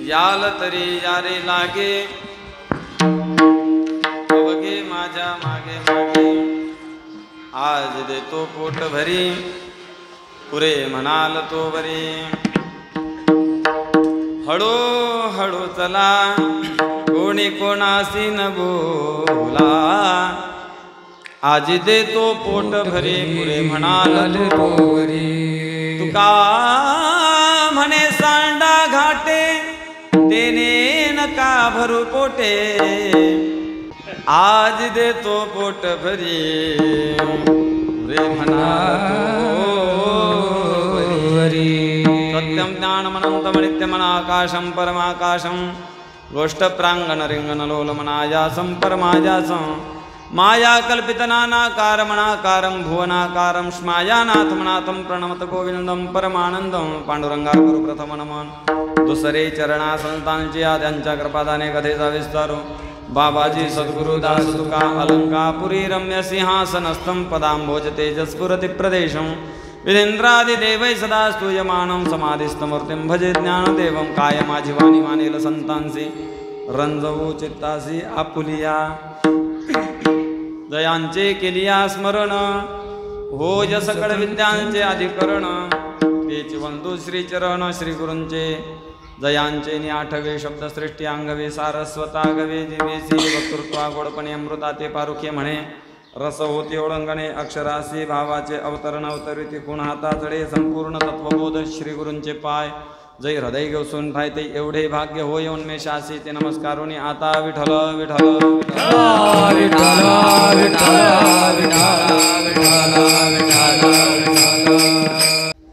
याल तरी यारे लागे अवघे माझ्या मागे मागे आज देतो पोट भरी पुरे म्हणाल तो बरी हळू हळू चला कोणी कोणासी न बोला आज देतो पोट भरी पुरे म्हणाल तो बरी तुका म्हणे सांडा घाटे देणे नका भरू पोटे आज देतो पोट भरी पुरे म्हणाल सत्यं ज्ञानमनन्तं नित्यमनाकाशं परमाकाशं गोष्ठप्राङ्गणरिङ्गणलोलमनायासं परमायासं मायाकल्पितनानाकारमणाकारं भुवनाकारं स्मायानाथमनाथं प्रणमत गोविन्दं परमानन्दं पांडुरंगार गुरु प्रथम नमन दुसरे चरणा संतांची आद्यांच्या कृपादाने कथेचा विस्तारो बाबाजी सद्गुरु दास तुका अलंकापुरी रम्य सिंहासनस्थं पदांभोज तेजस्फुरति प्रदेशं विधेन्द्रादिदेवै सदा स्तूयमानं समाधिस्थमूर्तिं भजे ज्ञानदेवं कायमाजीवानी मानेल संतांसी रंजवू चित्तासी आपुलिया दयांचे केलिया स्मरण होय सकळ विद्यांचे अधिकरण तेच वंदू श्रीचरण श्री गुरूंचे जयांचे नि आठवे शब्द सृष्टी अंगवे सारस्वता गवे जीवेसी वक्तृत्वा गोडपणे अमृताते पारुखे म्हणे रस होती ओळंगणे अक्षरासी भावाचे अवतरण अवतरिती गुण हाता चढे संपूर्ण तत्वबोध श्री गुरूंचे पाय जय हृदय गवसून फायते एवढे भाग्य होय उन्मेषासी ते नमस्कारोनी आता विठ्ठल विठ्ठल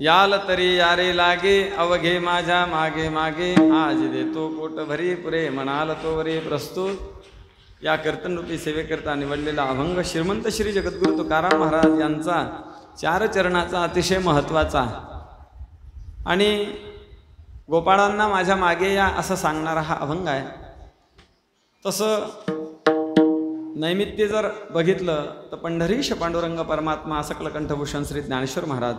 याल तरी यारे लागे अवघे माझ्या मागे मागे आज देतो पोट भरी पुरे म्हणाल तो वरी प्रस्तुत या कीर्तनरूपी सेवेकरता निवडलेला अभंग श्रीमंत श्री जगद्गुरु तुकाराम महाराज यांचा 4 चरणाचा अतिशय महत्त्वाचा आणि गोपाळांना माझ्या मागे या असं सांगणारा हा अभंग आहे. तसं नैमित्य जर बघितलं तर पंढरीश पांडुरंग परमात्मा सकल कंठभूषण श्री ज्ञानेश्वर महाराज,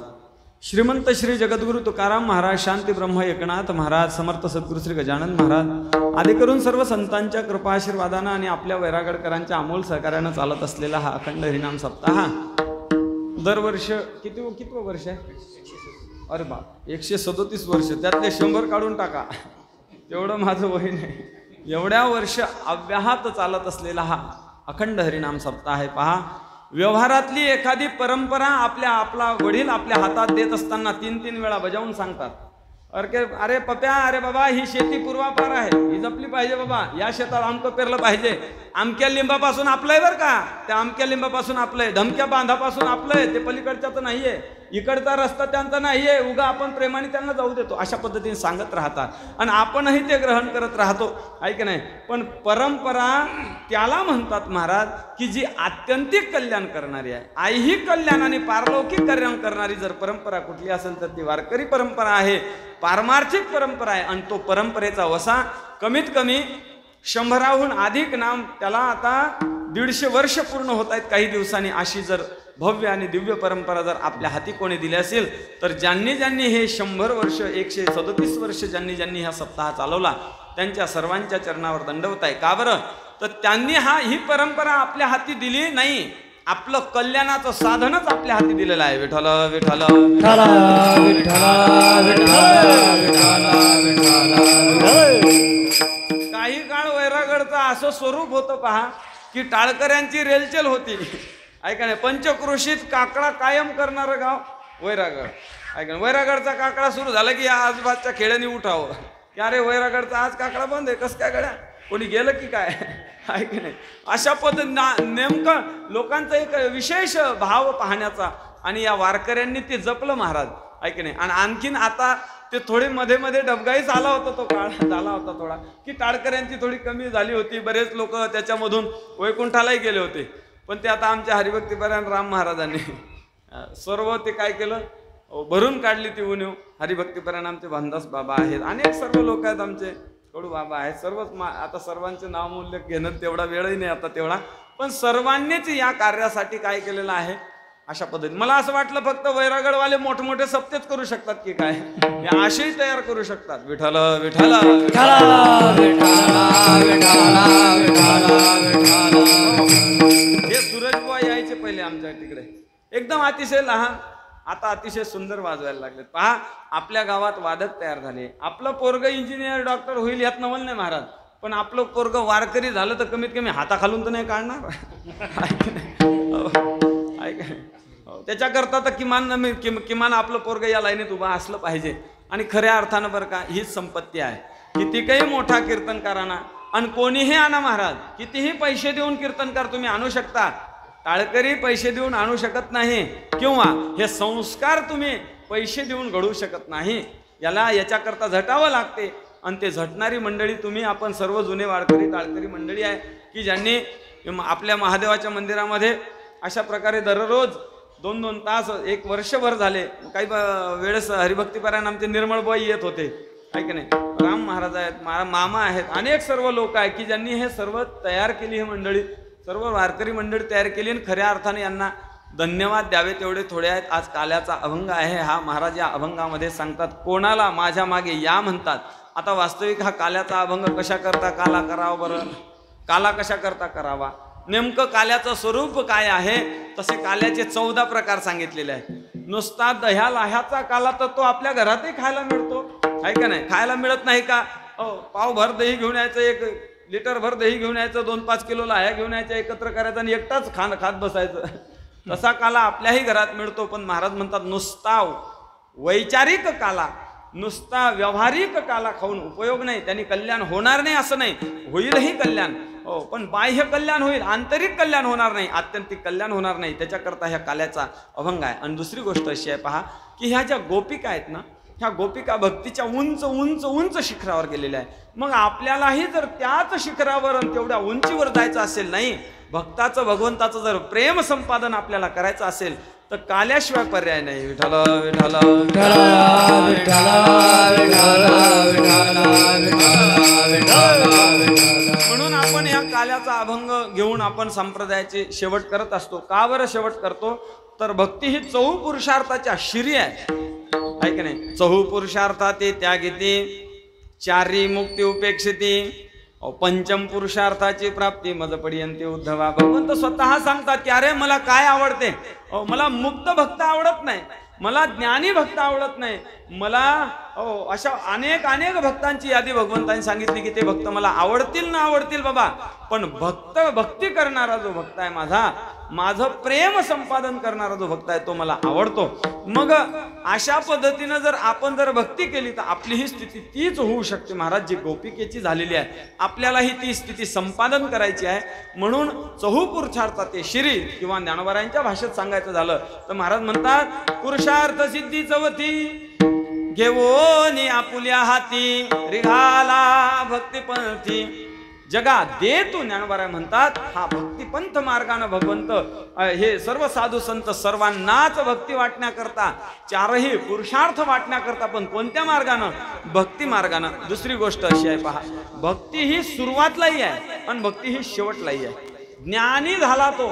श्रीमंत श्री जगद्गुरु तुकाराम महाराज, शांती ब्रह्म एकनाथ महाराज, समर्थ सद्गुरु श्री गजानन महाराज आदी करून सर्व संतांच्या कृपा आशीर्वादानं आणि आपल्या वैरागडकरांच्या अमोल सहकार्यानं चालत असलेला हा अखंड हरिनाम सप्ताह दरवर्ष किती वर्ष आहे? अरे बा 137 वर्ष, त्यातले 100 काढून टाका, तेवढं माझं वय नाही. एवढ्या वर्ष अव्याहत चालत असलेला हा अखंड हरिनाम सप्ताह आहे. पहा, व्यवहारातली एखादी परंपरा आपला वडील आपल्या हातात देत असताना 3-3 वेळा बजावून सांगतात, अरे पप्या, अरे बाबा ही शेती पूर्वापार आहे, ही जपली पाहिजे बाबा, या शेतात आमकं पेरलं पाहिजे, आमक्या लिंबापासून आपलंय बरं का, त्या आमक्या लिंबापासून आपलंय, धमक्या बांधापासून आपलंय, ते पलीकडच्याचं नाहीये, इकडचा रस्ता त्यांचा नाहीये, उगा आपण प्रेमाने त्यांना जाऊ देतो, अशा पद्धतीने सांगत राहतात आणि आपणही ते ग्रहण करत राहतो, आहे की नाही. पण परंपरा त्याला म्हणतात महाराज की जी आत्यंतिक कल्याण करणारी आहे. ऐहिक कल्याण आणि पारलौकिक कल्याण करणारी जर परंपरा कुठली असेल तर ती वारकरी परंपरा आहे, पारमार्थिक परंपरा आहे. आणि तो परंपरेचा वसा कमीत कमी 100हून अधिक नाम, त्याला आता 150 वर्ष पूर्ण होत आहेत काही दिवसांनी. अशी जर भव्य आणि दिव्य परंपरा जर आपल्या हाती कोणी दिली असेल तर ज्यांनी हे 100 वर्ष 137 वर्ष ज्यांनी हा सप्ताह चालवला त्यांच्या सर्वांच्या चरणावर दंडवत आहे. का बरं? तर त्यांनी ही परंपरा आपल्या हाती दिली नाही, आपलं कल्याणाचं साधनच आपल्या हाती दिलेलं आहे. विठ्ठल विठ्ठल काही काळ वैरागडचं असं स्वरूप होतं पहा की टाळकऱ्यांची रेलचेल होती, ऐका नाही. पंचक्रोशीत काकडा कायम करणारं गाव वैरागड, ऐका. वैरागडचा काकडा सुरू झाला की या आजूबाजूच्या खेड्याने उठावं की अरे वैरागडचा आज काकडा बंद आहे, कसं काय गड्या, कोणी गेलं की काय, आहे की नाही. अशा पद्धतीने नेमकं लोकांचा एक विशेष भाव पाहण्याचा, आणि या वारकऱ्यांनी ते जपलं महाराज, आहे की नाही. आणि आणखीन आता ते थोडे मध्ये मध्ये डबगाईच आला होता, तो काळ झाला होता थोडा की टाळकऱ्यांची थोडी कमी झाली होती, बरेच लोक त्याच्यामधून वैकुंठालाही गेले होते. पण ते आता आमच्या हरिभक्तीपरायण राम महाराजांनी सर्व ते काय केलं, भरून काढली ती उणीव. हरिभक्तीपरायण आमचे भानदास बाबा आहेत, अनेक सर्व लोक आहेत, आमचे कडू बाबा आहेत, सर्वच आता सर्वांचे नामोल्लेख घेणं तेवढा वेळही नाही आता तेवढा. पण सर्वांनीच या कार्यासाठी काय केलेलं आहे, अशा पद्धतीने मला असं वाटलं फक्त वैरागडवाले मोठमोठे सप्तेच करू शकतात की काय, हे आशय तयार करू शकतात. विठ्ठल विठ्ठल हे सूरजबुवा यायचे पहिले आमच्या तिकडे, एकदम अतिशय लहान, आता अतिशय सुंदर वाजवायला लागलेत. पहा आपल्या गावात वादक तयार झाले. आपलं पोरग इंजिनियर डॉक्टर होईल यात नवल नाही महाराज, पण आपलं पोरग वारकरी झालं तर कमीत कमी हाताखालून तर नाही काढणार. त्याच्याकरता तर किमान आपलं पोरग या लाईनीत उभा असलं पाहिजे. आणि खऱ्या अर्थानं बरं का हीच संपत्ती आहे. कितीकही मोठा कीर्तनकारांना आणि कोणीही आणा महाराज, कितीही पैसे देऊन कीर्तनकार तुम्ही आणू शकता, टाळकरी पैसे देऊन आणू शकत नाही, किंवा हे संस्कार तुम्ही पैसे देऊन घडवू शकत नाही. याच्याकरता झटावं लागते. आणि ते झटणारी मंडळी तुम्ही आपण सर्व जुने वारकरी टाळकरी मंडळी आहे की ज्यांनी आपल्या महादेवाच्या मंदिरामध्ये अशा प्रकारे दररोज 2-2 तास एक वर्षभर झाले. काही वेळेस हरिभक्तीपरायण आमचे निर्मळबाई येत होते, आहे की नाही, राम महाराज आहेत, मामा आहेत, अनेक सर्व लोक आहेत की ज्यांनी हे सर्व तयार केली, ही मंडळी सर्व वारकरी मंडळी तयार केली. आणि खऱ्या अर्थाने यांना धन्यवाद द्यावे तेवढे थोडे आहेत. आज काल्याचा अभंग आहे हा. महाराज या अभंगामध्ये सांगतात, कोणाला माझ्या मागे या म्हणतात. आता वास्तविक हा काल्याचा अभंग कशा करता काला करावा बरं, काला कशा करता करावा, नेमकं काल्याचं स्वरूप काय आहे, तसे काल्याचे 14 प्रकार सांगितलेले आहेत. नुसता दह्या लाह्याचा काला तर तो आपल्या घरातही खायला मिळतो, आहे का नाही, खायला मिळत नाही का. पावभर दही घेऊन यायचं, 1 लिटरभर दही घेऊन यायचं, 2-5 किलो लाह्या घेऊन यायच्या, एकत्र करायचं आणि एकटाच खात बसायचं. तसा काला आपल्याही घरात मिळतो. पण महाराज म्हणतात नुसता वैचारिक काला, नुसता व्यावहारिक काला खाऊन उपयोग नाही, त्यांनी कल्याण होणार नाही असं नाही, होईलही कल्याण, हो, पण बाह्य कल्याण होईल, आंतरिक कल्याण होणार नाही, आत्यंतिक कल्याण होणार नाही. त्याच्याकरता ह्या काल्याचा अभंग आहे. आणि दुसरी गोष्ट अशी आहे पहा, की ह्या ज्या गोपिका आहेत ना, ह्या गोपिका भक्तीच्या उंच उंच उंच शिखरावर गेलेल्या आहे. मग आपल्यालाही जर त्याच शिखरावर तेवढ्या उंचीवर जायचं असेल, नाही भक्ताचं भगवंताचं जर प्रेम संपादन आपल्याला करायचं असेल तर काल्याशिवाय पर्याय नाही. विठ्ठल विठ्ठल म्हणून आपण या काल्याचा अभंग घेऊन आपण संप्रदायाची शेवट करत असतो. का बरं शेवट करतो, तर भक्ती ही 4 पुरुषार्थाच्या शिरी आहे की नाही. 4 पुरुषार्थाते त्यागिती, 4 मुक्ती उपेक्षिती, 5 पुरुषार्थाची प्राप्ती मजपडियंती उद्धवा. भगवंत स्वतः सांगतात की अरे मला काय आवडते, मला मुक्त भक्त आवडत नाही, मला ज्ञानी भक्त आवडत नाही, मला अशा अनेक भक्तांची यादी भगवंतांनी सांगितली की ते भक्त मला आवडतील ना आवडतील बाबा, पण भक्ती करणारा जो भक्त आहे माझं प्रेम संपादन करणारा जो भक्त आहे तो मला आवडतो. मग अशा पद्धतीनं जर आपण भक्ती केली तर आपली ही स्थिती तीच होऊ शकते महाराज जी गोपिकेची झालेली आहे. आपल्यालाही ती स्थिती संपादन करायची आहे. म्हणून 4 पुरुषार्थात ते शिरी किंवा ज्ञानोबारायांच्या भाषेत सांगायचं झालं तर महाराज म्हणतात, पुरुषार्थ सिद्धी 4 घेऊन आपुल्या हाती, रिघाला भक्तिपंथी जगा दे तू. ज्ञानोबा म्हणतात हा भक्तिपंथ मार्गानं भगवंत हे सर्व साधू संत सर्वांनाच भक्ती वाटण्याकरता, 4ही पुरुषार्थ वाटण्याकरता, पण कोणत्या मार्गानं, भक्ती मार्गानं. दुसरी गोष्ट अशी आहे पहा, भक्ती ही सुरुवातलाही आहे आणि भक्ती ही शेवटलाही आहे. ज्ञानी झाला तो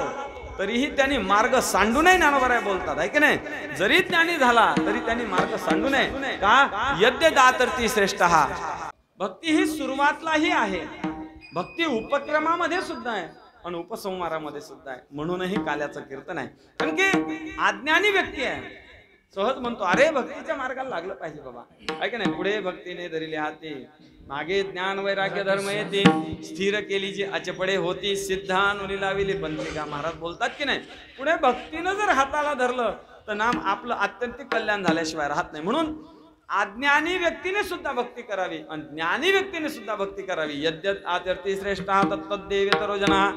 तरीही त्यांनी मार्ग सांडू नये, ज्ञानोबा बोलतात, आहे की नाही. जरी ज्ञानी झाला तरी त्यांनी मार्ग सांडू नये. का यद्य दातर्ती श्रेष्ठ. हा भक्ती ही सुरुवातलाही आहे, भक्ती उपक्रमामध्ये सुद्धा आहे आणि उपसंहारामध्ये सुद्धा आहे. म्हणूनही काल्याचं कीर्तन आहे. कारण की अज्ञानी व्यक्ती आहे, सहज म्हणतो अरे भक्तीच्या मार्गाला लागलं पाहिजे बाबा, आहे की नाही. पुढे भक्तीने धरिले हाती, मागे ज्ञान वैराग्य धर्म येते, स्थिर केली जी अचपडे होती, सिद्धानुनी लाविली पंथिका. महाराज बोलतात की नाही, पुढे भक्तीनं जर हाताला धरलं तर नाम आपलं आत्यंतिक कल्याण झाल्याशिवाय राहत नाही. म्हणून अज्ञानी व्यक्तीने सुद्धा भक्ती करावी आणि ज्ञानी व्यक्तीने सुद्धा भक्ती करावी. यद्यत आचरती श्रेष्ठ तत्तद्देवेतरो जना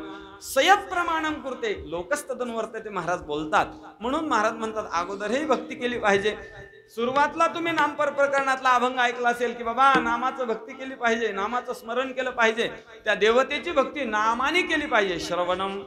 संयत प्रमाणम कुर्ते लोकस्तदन वर्तते. महाराज बोलतात. म्हणून महाराज म्हणतात अगोदरही भक्ती केली पाहिजे. सुरुवातला तुम्ही नामपर प्रकरणातला अभंग ऐकला असेल की बाबा नामाचं भक्ती केली पाहिजे, नामाचं स्मरण केलं पाहिजे, त्या देवतेची भक्ती नामाने केली पाहिजे. श्रवणम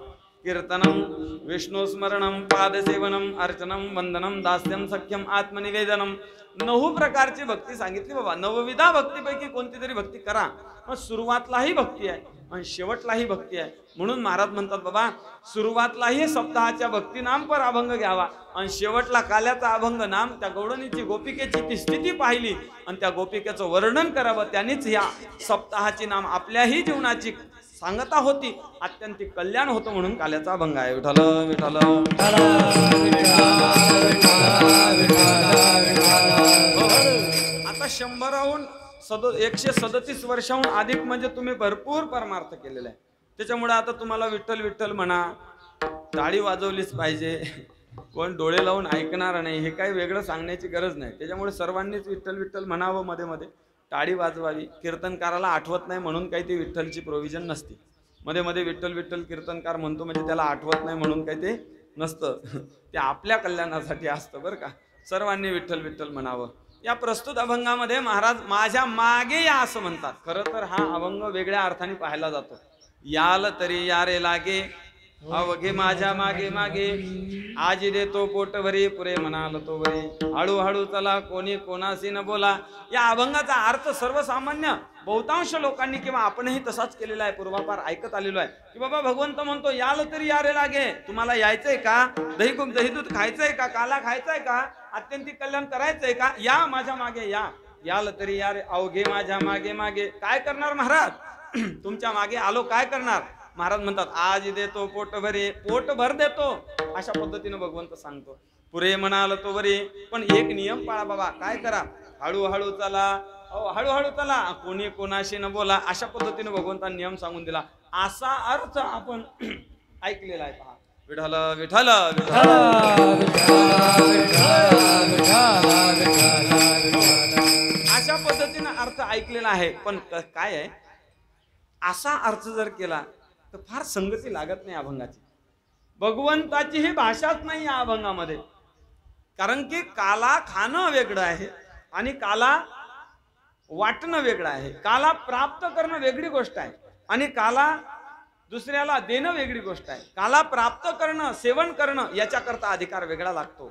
कीर्तनम विष्णुस्मरणम पादसेवनम अर्चनम वंदनम दास्यम सख्यम आत्मनिवेदनम. 9 प्रकारची भक्ती सांगितली बाबा. 9विधा भक्तीपैकी कोणती तरी भक्ती करा. मग सुरुवातलाही भक्ती आहे आणि शेवटलाही भक्ती आहे. म्हणून महाराज म्हणतात बाबा सुरुवातलाही सप्ताहाच्या भक्ती नाम पर अभंग घ्यावा आणि शेवटला काल्याचा अभंग नाम. त्या गौडणीची गोपिकेची ती स्थिती पाहिली आणि त्या गोपिकेचं वर्णन करावं. त्यांनीच या सप्ताहाची नाम आपल्याही जीवनाची सांगता होती. अत्यंतिक कल्याण होतं म्हणून काल्याचा अभंग आहे. विठ्ठल विठ्ठल आता 100हून 137 वर्षाहून अधिक म्हणजे तुम्ही भरपूर परमार्थ केलेला आहे. त्याच्यामुळे आता तुम्हाला विठ्ठल विठ्ठल म्हणा, टाळी वाजवलीच पाहिजे, कोण डोळे लावून ऐकणार नाही, हे काही वेगळं सांगण्याची गरज नाही. त्याच्यामुळे सर्वांनीच विठ्ठल विठ्ठल म्हणावं, मध्ये मध्ये टाळी वाजवावी. कीर्तनकाराला आठवत नाही म्हणून काही ती विठ्ठलची प्रोव्हिजन नसते. मध्ये मध्ये विठ्ठल विठ्ठल कीर्तनकार म्हणतो म्हणजे त्याला आठवत नाही म्हणून काही ते नसतं. ते आपल्या कल्याणासाठी असतं बरं का. सर्वांनी विठ्ठल विठ्ठल म्हणावं. या प्रस्तुत अभंगामध्ये महाराज माझ्या मागे या असं म्हणतात. खरं तर हा अभंग वेगळ्या अर्थाने पाहायला जातो. याल तरी यारे लागे अवघे माझ्या मागे मागे, आजी देतो पोटभरी पुरे म्हणाल तो वरी, हळूहळू चला कोणी कोणाशी न बोला. या अभंगाचा अर्थ सर्वसामान्य बहुतांश लोकांनी किंवा आपणही तसाच केलेला आहे, पूर्वापार ऐकत आलेलो आहे की बाबा भगवंत म्हणतो याल तरी यारे लागे. तुम्हाला यायचंय का? दहीदूध खायचंय का? काला खायचाय का? अत्यंतिक कल्याण करायचंय का? या माझ्या मागे या. याल तरी यारे अवघे माझ्या मागे मागे. काय करणार महाराज? तुमच्या मागे आलो, काय करणार? महाराज म्हणतात आज देतो पोटभरी, पोटभर देतो. अशा पद्धतीने भगवंत सांगतो. पुरे म्हणाल तो वरी, पण एक नियम पाळा बाबा. काय करा? हळूहळू चला, हळूहळू चला, कोणी कोणाशी न बोला. अशा पद्धतीने भगवंतांनी नियम सांगून दिला. असा अर्थ आपण ऐकलेला आहे. पहा विठ्ठल विठ्ठल अशा पद्धतीने अर्थ ऐकलेला आहे. पण काय आहे, असा अर्थ जर केला तर फार संगती लागत नाही अभंगाची. भगवंताची ही भाषाच नाही या अभंगामध्ये. कारण की काला खाणं वेगळं आहे आणि काला वाटणं वेगळं आहे. काला प्राप्त करणं वेगळी गोष्ट आहे आणि काला दुसऱ्याला देणं वेगळी गोष्ट आहे. काला प्राप्त करणं, सेवन करणं याच्याकरता अधिकार वेगळा लागतो.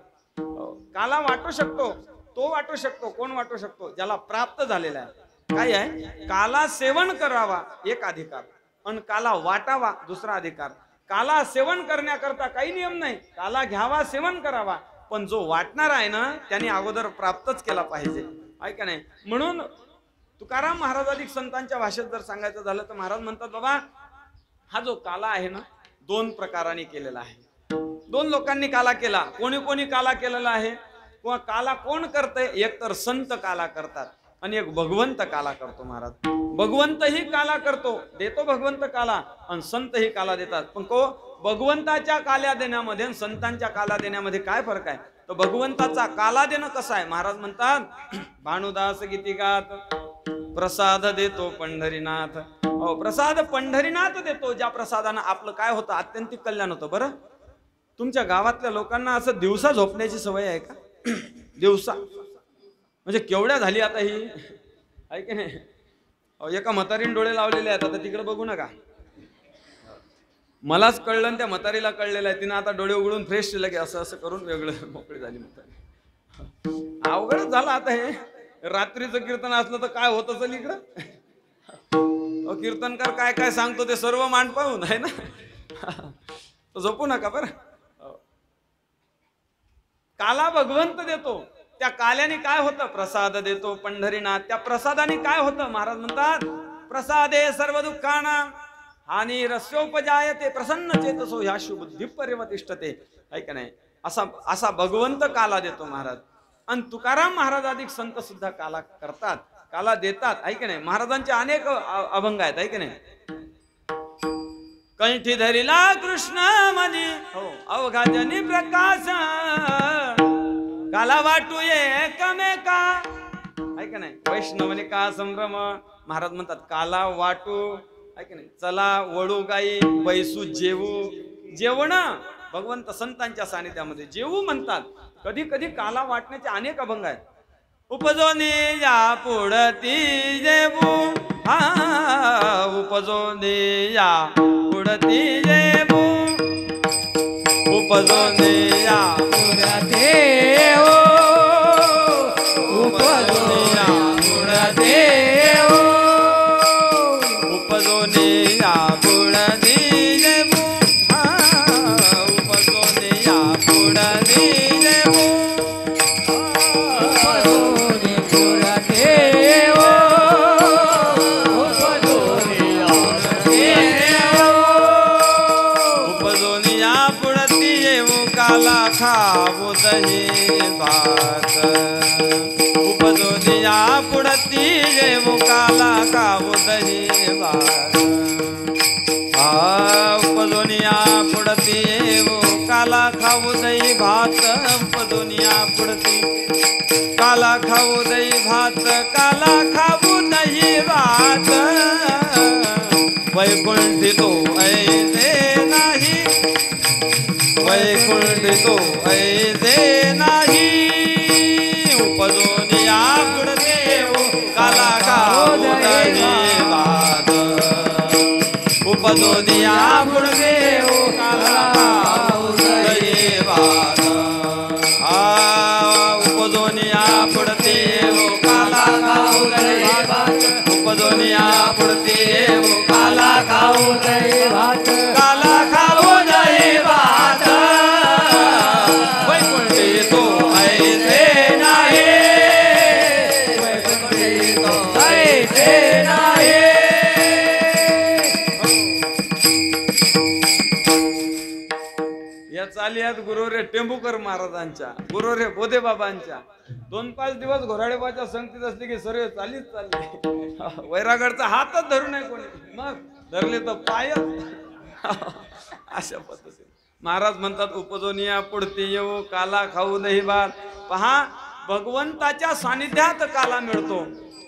काला वाटू शकतो, तो वाटू शकतो. कोण वाटू शकतो? ज्याला प्राप्त झालेला आहे. काय आहे? काला सेवन करावा एक अधिकार आणि काला वाटावा दुसरा अधिकार. काला सेवन करण्याकरता काही नियम नाही. काला घ्यावा, सेवन करावा. पण जो वाटणार आहे ना त्याने अगोदर प्राप्तच केला पाहिजे, आहे का नाही? म्हणून तुकाराम महाराजाधिक संतांच्या भाषेत जर सांगायचं झालं तर महाराज म्हणतात बाबा हा जो काला आहे ना 2 प्रकाराने केलेला आहे. 2 लोकांनी काला केला. कोणी कोणी काला केलेला आहे किंवा काला कोण करतंय? एक तर संत काला करतात आणि एक भगवंत काला करतो. महाराज भगवंत ही काला करतो, देतो भगवंत काला, आणि संत ही काला देतात. पण भगवंताच्या काल्या देण्यामध्ये आणि संतांच्या काला देण्यामध्ये काय फरक आहे? तर भगवंताचा काला देणं कसं आहे? महाराज म्हणतात भानुदास गीतिगात प्रसाद देतो पंढरीनाथ. प्रसाद पंढरीनाथ देतो. ज्या प्रसादानं आपलं काय होतं? अत्यंतिक कल्याण होतं. बरं तुमच्या गावातल्या लोकांना असं दिवसा झोपण्याची सवय आहे का? दिवसा म्हणजे केवढ्या झाली आता ही, आहे की नाही? एका म्हातारीने डोळे लावलेले आहेत. आता तिकडे बघू नका. मलाच कळलं आणि त्या म्हातारीला कळलेलं आहे. तिनं आता डोळे उघडून फ्रेश केलं की असं असं करून वेगळं मोकळी झाली म्हातारी. अवघडच झालं आता हे. रात्रीचं कीर्तन असलं तर काय होत असेल इकडं? कीर्तनकार काय काय सांगतो ते सर्व मांड पाहून, आहे ना? तो झोपू नका बरं. काला भगवंत देतो. त्या काल्याने काय होतं? प्रसाद देतो पंढरीनाथ. त्या प्रसादाने काय होतं? महाराज म्हणतात प्रसादे सर्व दुःखाना हानी रस्योपजायते प्रसन्न चेतसो ह्याशु बुद्धी परिवर्तिष्ठते, आहे का नाही? असा भगवंत काला देतो महाराज. आणि तुकाराम महाराजाधिक संत सुद्धा काला करतात, काला देतात, आहे की नाही? महाराजांचे अनेक अभंग आहेत, आहे की नाही? कंठी धरिला कृष्ण मनी अवघा जनी प्रकाश काला वाटू एकमेका, आहे का नाही? वैष्णवने का संभ्रम. महाराज म्हणतात काला वाटू, आहे की नाही? चला वळू गाई बैसू जेवू. जेवण भगवंत संतांच्या सानिध्यामध्ये जेवू म्हणतात. कधी कधी काला वाटण्याचे अनेक अभंग आहेत. उपजोनी या पुढती जेवू, हा उपजोनी या पुढती जेवू उपजोनिया पुढते ओ उपजोनिया पुढते ओ उपजोनिया पुढती जेवू उपजोनिया पुढती जेवू उपजोनी पुढते ओ उपजोनिया पुढते ओ उपजोनिया पुढती जेवू काला खाऊ दही भात उपजोनिया पुढती जेवू काला खाऊ दही भात उपजोनिया पुढती जेवू काला खाऊ दही भात उपजोनिया पुढती काला खाऊ दही भात काला खाऊ दही भात वैकुंठी तो ऐसे नाही वैकुंठी तो ऐसे नाही उपजोनिया पुढते काला खाऊ दही भात उपजोनिया पुढते काला खाऊ दही भात उपजोनिया पुढते काला खाऊ दही भात उपजोनिया पुढते काला खाऊ दही भात काला खाऊ दही भात वैकुंठी तो ऐसे नाही वैकुंठी तो ऐसे नाही या चालियात गुरुरे टेंभुकर महाराजांच्या गुरुरे बोधे बाबांच्या 2-5 दिवस घोराडेबाच्या संगतीत असली की सर्व चालीच चालले वैरागडचा हातच धरू नये कोणी मग धरले तर पाय अशा पद्धतीने महाराज म्हणतात उपजोनिया पुढती येऊ काला खाऊ दही भात पहा भगवंताच्या सानिध्यात काला मिळतो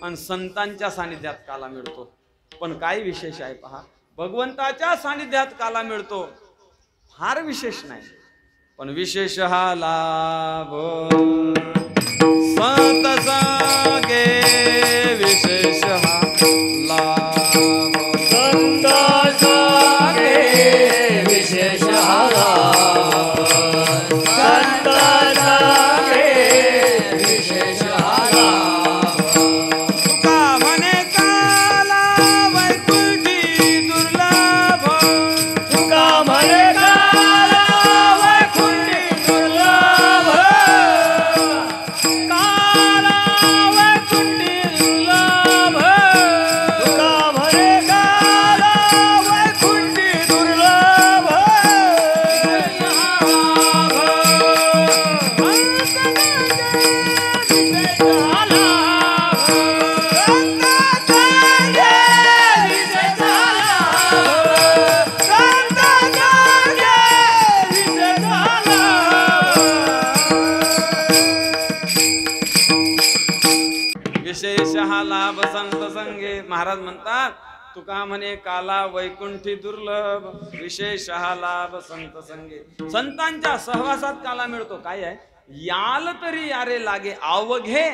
आणि संतांच्या सानिध्यात काला मिळतो पण काय विशेष आहे पहा भगवंताच्या सानिध्यात काला मिळतो फार विशेष नाही पण विशेष हा लाभ संत संगे विशेष हा लाभ संत संगे विशेष हा लाभ संत संगे विशेष हा लाभ तुका म्हणे काला वैकुंठी दुर्लभ तुका म्हणे काला वैकुंठी दुर्लभ काला वैकुंठी दुर्लभ तुका म्हणे काला वैकुंठी दुर्लभ विशेष हा लाभ संत संगे महाराज म्हणतात तुका म्हणे काला वैकुंठी दुर्लभ विशेष हा लाभ संत संगे संतांच्या सहवासात काला मिळतो काय आहे याल तरी यारे लागे अवघे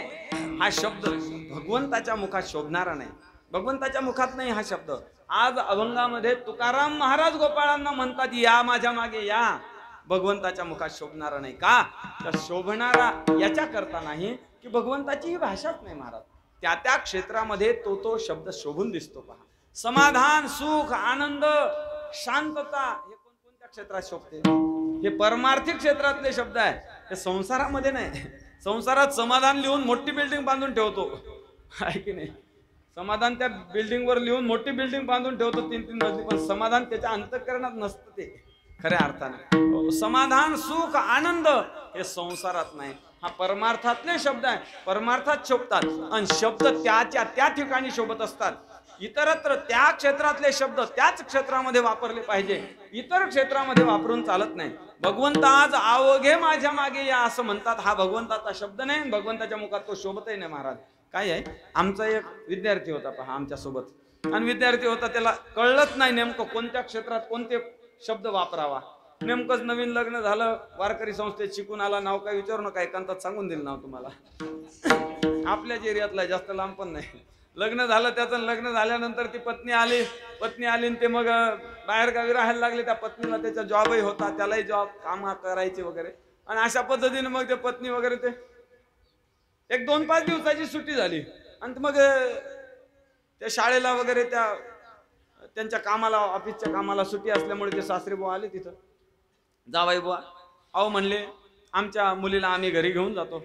हा शब्द भगवंताच्या मुखात शोभणारा नाही भगवंताच्या मुखात नाही हा शब्द आज अभंगामध्ये तुकाराम महाराज गोपाळांना म्हणतात या माझ्या मागे या भगवंताच्या मुखात शोभणारा नाही का तर शोभणारा याच्या करता नाही की भगवंताची ही भाषाच नाही महाराज त्या त्या क्षेत्रामध्ये तो शब्द शोभून दिसतो पहा समाधान सुख आनंद शांतता हे कोणत्या क्षेत्रात शोभते हे परमार्थिक क्षेत्रातले शब्द आहे हे संसारामध्ये नाही संसारात समाधान लिहून मोठी बिल्डिंग बांधून ठेवतो आहे की नाही समाधान त्या बिल्डिंग वर लिहून मोठी बिल्डिंग बांधून ठेवतो 3-3 मजली पण समाधान त्याच्या अंतःकरणात नसतं ते खऱ्या अर्थाने समाधान सुख आनंद हे संसारात नाही हा परमार्थातले शब्द आहे परमार्थात शोभतात आणि शब्द त्याच्या त्या ठिकाणी शोभत असतात इतरत्र त्या क्षेत्रातले शब्द त्याच क्षेत्रामध्ये वापरले पाहिजे इतर क्षेत्रामध्ये वापरून चालत नाही भगवंत आज अवघे माझ्या मागे या असं म्हणतात हा भगवंताचा शब्द नाही भगवंताच्या मुखात तो शोभतही नाही महाराज काय आहे आमचा एक विद्यार्थी होता पहा आमच्या सोबत आणि विद्यार्थी होता त्याला कळलंच नाही नेमकं कोणत्या क्षेत्रात कोणते शब्द वापरावा नेमकंच नवीन लग्न झालं वारकरी संस्थेत शिकून आला नाव काय विचारू नका एकांतात सांगून दिलं नाव तुम्हाला आपल्याच एरियातला जास्त लांब पण नाही लग्न झालं त्याचं. लग्न झाल्यानंतर ती पत्नी आली आणि ते मग बाहेर गावी राहायला लागले. त्या पत्नीला त्याचा जॉबही होता, त्यालाही जॉब काम करायचे वगैरे. आणि अशा पद्धतीने मग ते पत्नी वगैरे ते एक 2-5 दिवसाची सुट्टी झाली आणि मग त्या शाळेला वगैरे त्यांच्या कामाला, ऑफिसच्या कामाला सुट्टी असल्यामुळे ते सासरे बुवा आले तिथं. जावाई बुवा अहो म्हणले आमच्या मुलीला आम्ही घरी घेऊन जातो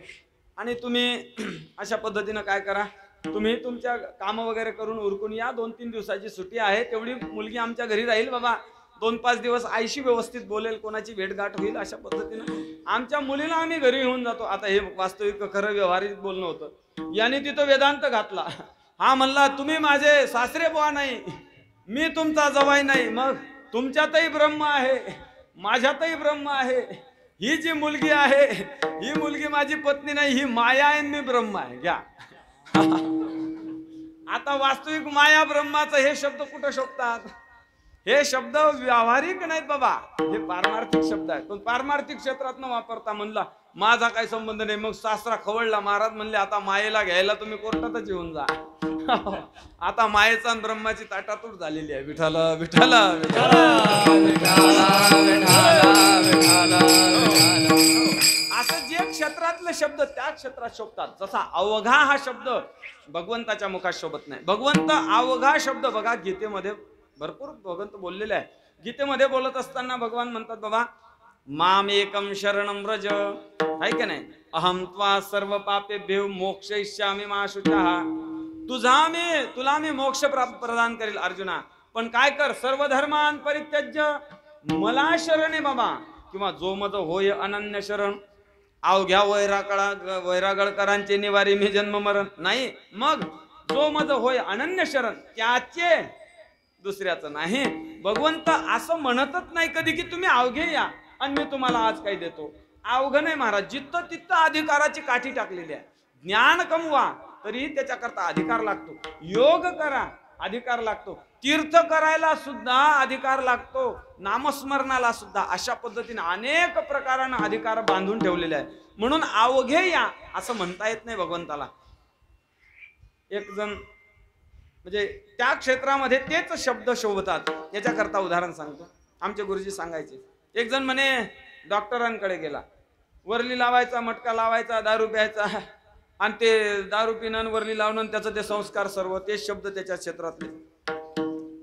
आणि तुम्ही अशा पद्धतीनं काय करा, तुम्ही तुमच्या काम वगैरे करून उरकून या. 2-3 दिवसाची सुट्टी आहे, तेवढी मुलगी आमच्या घरी राहील बाबा. 2-5 दिवस आईशी व्यवस्थित बोलेल, कोणाची भेटगाठ होईल. अशा पद्धतीनं आमच्या मुलीला आम्ही घरी घेऊन जातो. आता हे वास्तविक खरं व्यवहारिक बोलणं होतं. याने तिथं वेदांत घातला. हा म्हणला तुम्ही माझे सासरे बुवा नाही, मी तुमचा जवाई नाही. मग तुमच्यातही ब्रह्म आहे, माझ्यातही ब्रह्म आहे. ही जी मुलगी आहे ही मुलगी माझी पत्नी नाही, ही माया आहे, मी ब्रह्म आहे. घ्या. आता वास्तविक माया ब्रह्माचं हे शब्द कुठं शोभतात? हे शब्द व्यावहारिक नाहीत बाबा, हे पारमार्थिक शब्द आहेत. पण पारमार्थिक क्षेत्रात न वापरता म्हणला माझा काही संबंध नाही. मग सासरा खवळला. महाराज म्हणले आता मायेला घ्यायला तुम्ही कोर्टातच येऊन जा. आता मायेचा आणि ब्रह्माची ताटातूट झालेली आहे. विठ्ठल विठ्ठल असं जे क्षेत्रातले शब्द त्या क्षेत्रात शोभतात. जसा अवघा हा शब्द भगवंताच्या मुखात शोभत नाही. भगवंत अवघा शब्द बघा गीतेमध्ये भरपूर भगवंत बोललेले आहे. गीतेमध्ये बोलत असताना भगवान म्हणतात बाबा माम एकम शरणम व्रज, आहे की नाही, अहम त्वा सर्व पापेभ्यो मोक्षयिष्यामि मा शुचः. तुला मी मोक्ष प्रदान करेल अर्जुना, पण काय कर, सर्व धर्मान परित्यज्य मला शरण आहे बाबा. किंवा जो मज होय अनन्य शरण, अवघ्या वैरागळकरांचे निवारी मी जन्म मरण नाही. मग जो मज होय अनन्य शरण, त्याचे दुसऱ्याचं नाही. भगवंत असं म्हणतच नाही कधी की तुम्ही अवघे या आणि मी तुम्हाला आज काही देतो. अवघं नाही महाराज, जिथं तिथं अधिकाराची काठी टाकलेली आहे. ज्ञान कमवा तरी त्याच्याकरता अधिकार लागतो. योग करा अधिकार लागतो. तीर्थ करायला सुद्धा अधिकार लागतो. नामस्मरणाला सुद्धा. अशा पद्धतीने अनेक प्रकारानं अधिकार बांधून ठेवलेले आहे. म्हणून अवघे या असं म्हणता येत नाही भगवंताला. एक जण म्हणजे त्या क्षेत्रामध्ये तेच शब्द शोभतात. याच्याकरता उदाहरण सांगतो. आमचे गुरुजी सांगायचे, एक जण म्हणे डॉक्टरांकडे गेला, वरली लावायचा, मटका लावायचा, दारू प्यायचा आणि ते दारू पिणं वरली लावणं त्याचं ते संस्कार सर्व तेच शब्द त्याच्या क्षेत्रातले.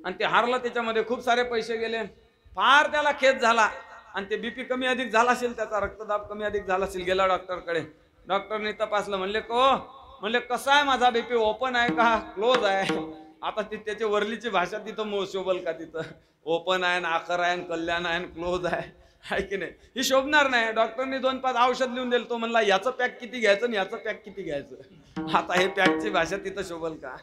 आणि ते हारला, त्याच्यामध्ये खूप सारे पैसे गेले. फार त्याला खेद झाला आणि ते बीपी कमी अधिक झाला असेल, त्याचा रक्तदाब कमी अधिक झाला असेल. गेला डॉक्टरकडे. डॉक्टरने तपासलं. म्हणले कसा आहे माझा बीपी, ओपन आहे का क्लोज आहे? आता ती त्याची वरलीची भाषा तिथं शोभल का? तिथं ओपन आहे, आखर आहे, कल्याण आहे, क्लोज आहे की नाही? ही शोभणार नाही. डॉक्टरने 2-5 औषध लिहून दिलं. तो म्हणला याचं पॅक किती घ्यायचं आणि याचं पॅक किती घ्यायचं. आता हे पॅकची भाषा तिथं शोभल का?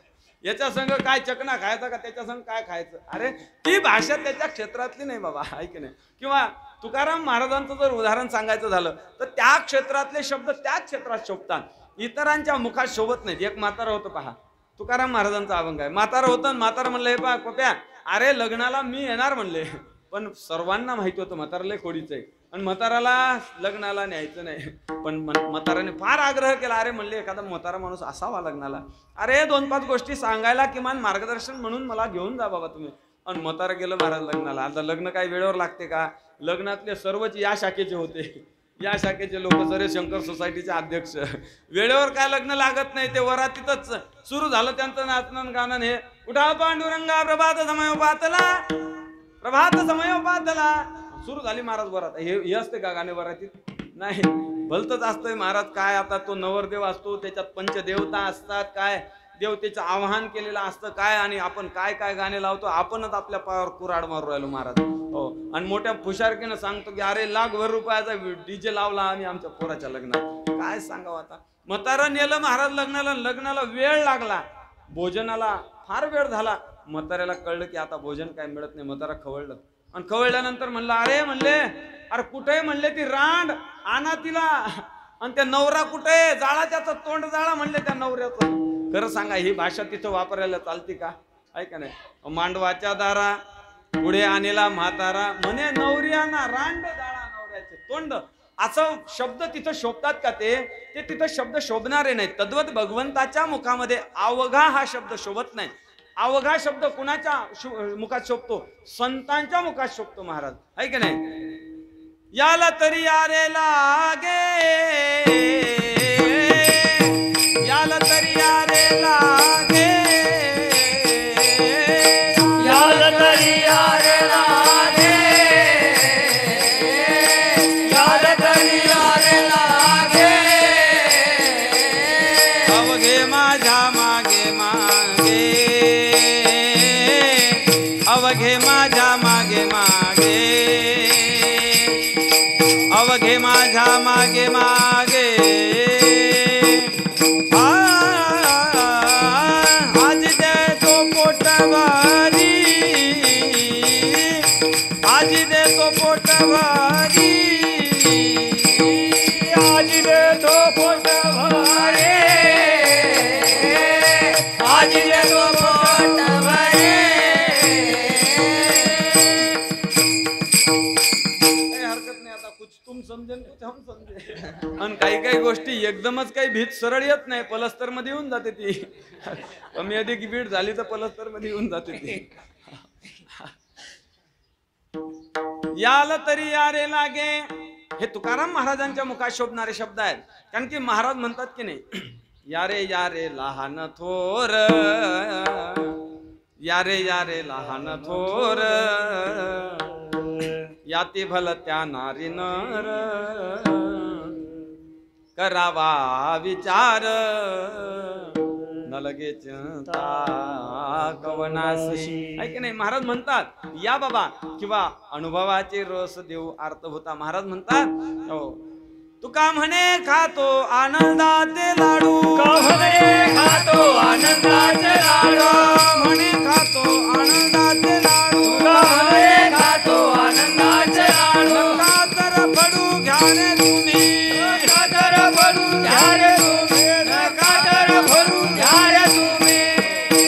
याच्या संग काय चकना खायचा का, त्याच्या संग काय खायचं? अरे ती भाषा त्याच्या क्षेत्रातली नाही बाबा, आहे की नाही? किंवा तुकाराम महाराजांचं जर उदाहरण सांगायचं झालं तर त्या क्षेत्रातले शब्द त्याच क्षेत्रात शोभतात, इतरांच्या मुखात शोभत नाहीत. एक म्हातारा होतं पहा, तुकाराम महाराजांचा अभंग आहे. म्हातारा होतं, म्हातारा म्हणलं हे पहा पप्या, अरे लग्नाला मी येणार म्हणले, पण सर्वांना माहिती होतं म्हाताराला खोडीचं आहे आणि म्हाताराला लग्नाला न्यायचं नाही. पण म्हाताराने फार आग्रह केला. अरे म्हणले एखादा म्हातारा माणूस असावा लग्नाला. अरे 2-5 गोष्टी सांगायला किमान मार्गदर्शन म्हणून मला घेऊन जा बाबा तुम्ही. आणि म्हातारा गेलं महाराज लग्नाला. आता लग्न काय वेळेवर लागते का? लग्नातले सर्वच या शाखेचे होते. या शाखेचे लोक सरे शंकर सोसायटीचे अध्यक्ष. वेळेवर काय लग्न लागत नाही. ते वरातीतच सुरू झालं त्यांचं नाचणं गाणं. हे उठा पांडुरंगा प्रभात समयोपातला, प्रभात समयोपातला सुरू झाली महाराज वरात. हे असते का गाणे वरातीत? नाही, भलतच असतंय महाराज. काय आता तो नवरदेव असतो, त्याच्यात पंचदेवता असतात, काय देवतेचं आवाहन केलेलं असतं काय, आणि आपण काय काय गाणे लावतो. आपणच आपल्या पायावर कुराड मारू राहिलो महाराज. हो, आणि मोठ्या फुशारकीनं सांगतो की अरे लाखभर रुपयाचा डीजे लावला आम्ही आमच्या पोराच्या लग्नात. काय सांगावं आता. म्हातारा नेलं महाराज लग्नाला. लग्नाला वेळ लागला, भोजनाला फार वेळ झाला. म्हाताऱ्याला कळलं की आता भोजन काय मिळत नाही. म्हातारा खवळलं आणि खवळल्यानंतर म्हणलं अरे कुठे म्हणले ती रांड आणा तिला. आणि त्या नवरा कुठे, जाळा त्याचं तोंड जाळा म्हणले त्या नवऱ्याचं. खरं सांगा ही भाषा तिथं वापरायला चालते का? आहे का नाही? मांडवाच्या दारा पुढे आणला म्हातारा म्हणे नवऱ्याना रांड जाळा नवऱ्याचे तोंड. असं शब्द तिथं शोभतात का? ते तिथं शब्द शोभणारे नाहीत. तद्वत भगवंताच्या मुखामध्ये अवघा हा शब्द शोभत नाही. अवघा शब्द कुणाच्या मुखात शोभतो? संतांच्या मुखात शोभतो महाराज, आहे की नाही? याला तरी यारे लागे, याला तरी यारे लागे, याला तरी यारे लागे, याला तरी यारे लागे. अवघे माझ्या मागे मागे, अवघे माझ्या मागे मागे, अवघे माझ्या मागे मागे. आज देतो पोटभरी, आज देतो पोटभरी, आज देतो पोट भरे, आज देतो पोट भरे. काही हरकत नाही. आता कुछ तुम समजेन कुछ हम समजे. आणि काही काही गोष्टी एकदमच काही भीत सरळ येत नाही, पलस्तर मध्ये येऊन जाते ती. कमी अधिक भीड झाली तर पलस्तर मध्ये येऊन जाते ती. याला तरी यारे लागे, हे तुकाराम महाराजांच्या मुखात शोभणारे शब्द आहेत. कारण की महाराज म्हणतात की नाही, यारे यारे लहान थोर, यारे यारे लहान थोर, याती भल त्या नारी नर, करावा विचार, न लगे चिंता कवनाशी. आहे की नाही? महाराज म्हणतात या बाबा, किंवा अनुभवाचे रस देऊ अर्थभूता. महाराज म्हणतात हो, तुका म्हणे खातो आनंदाचे लाडू, का म्हणे खातो आनंदाचे लाडू, म्हणे खातो आनंदाचे लाडू, का म्हणे खातो आनंदाचे लाडू. नका तर पडू घ्या रे तुम्ही, नका तर भरू घ्या रे तुम्ही, नका तर भरू घ्या रे तुम्ही.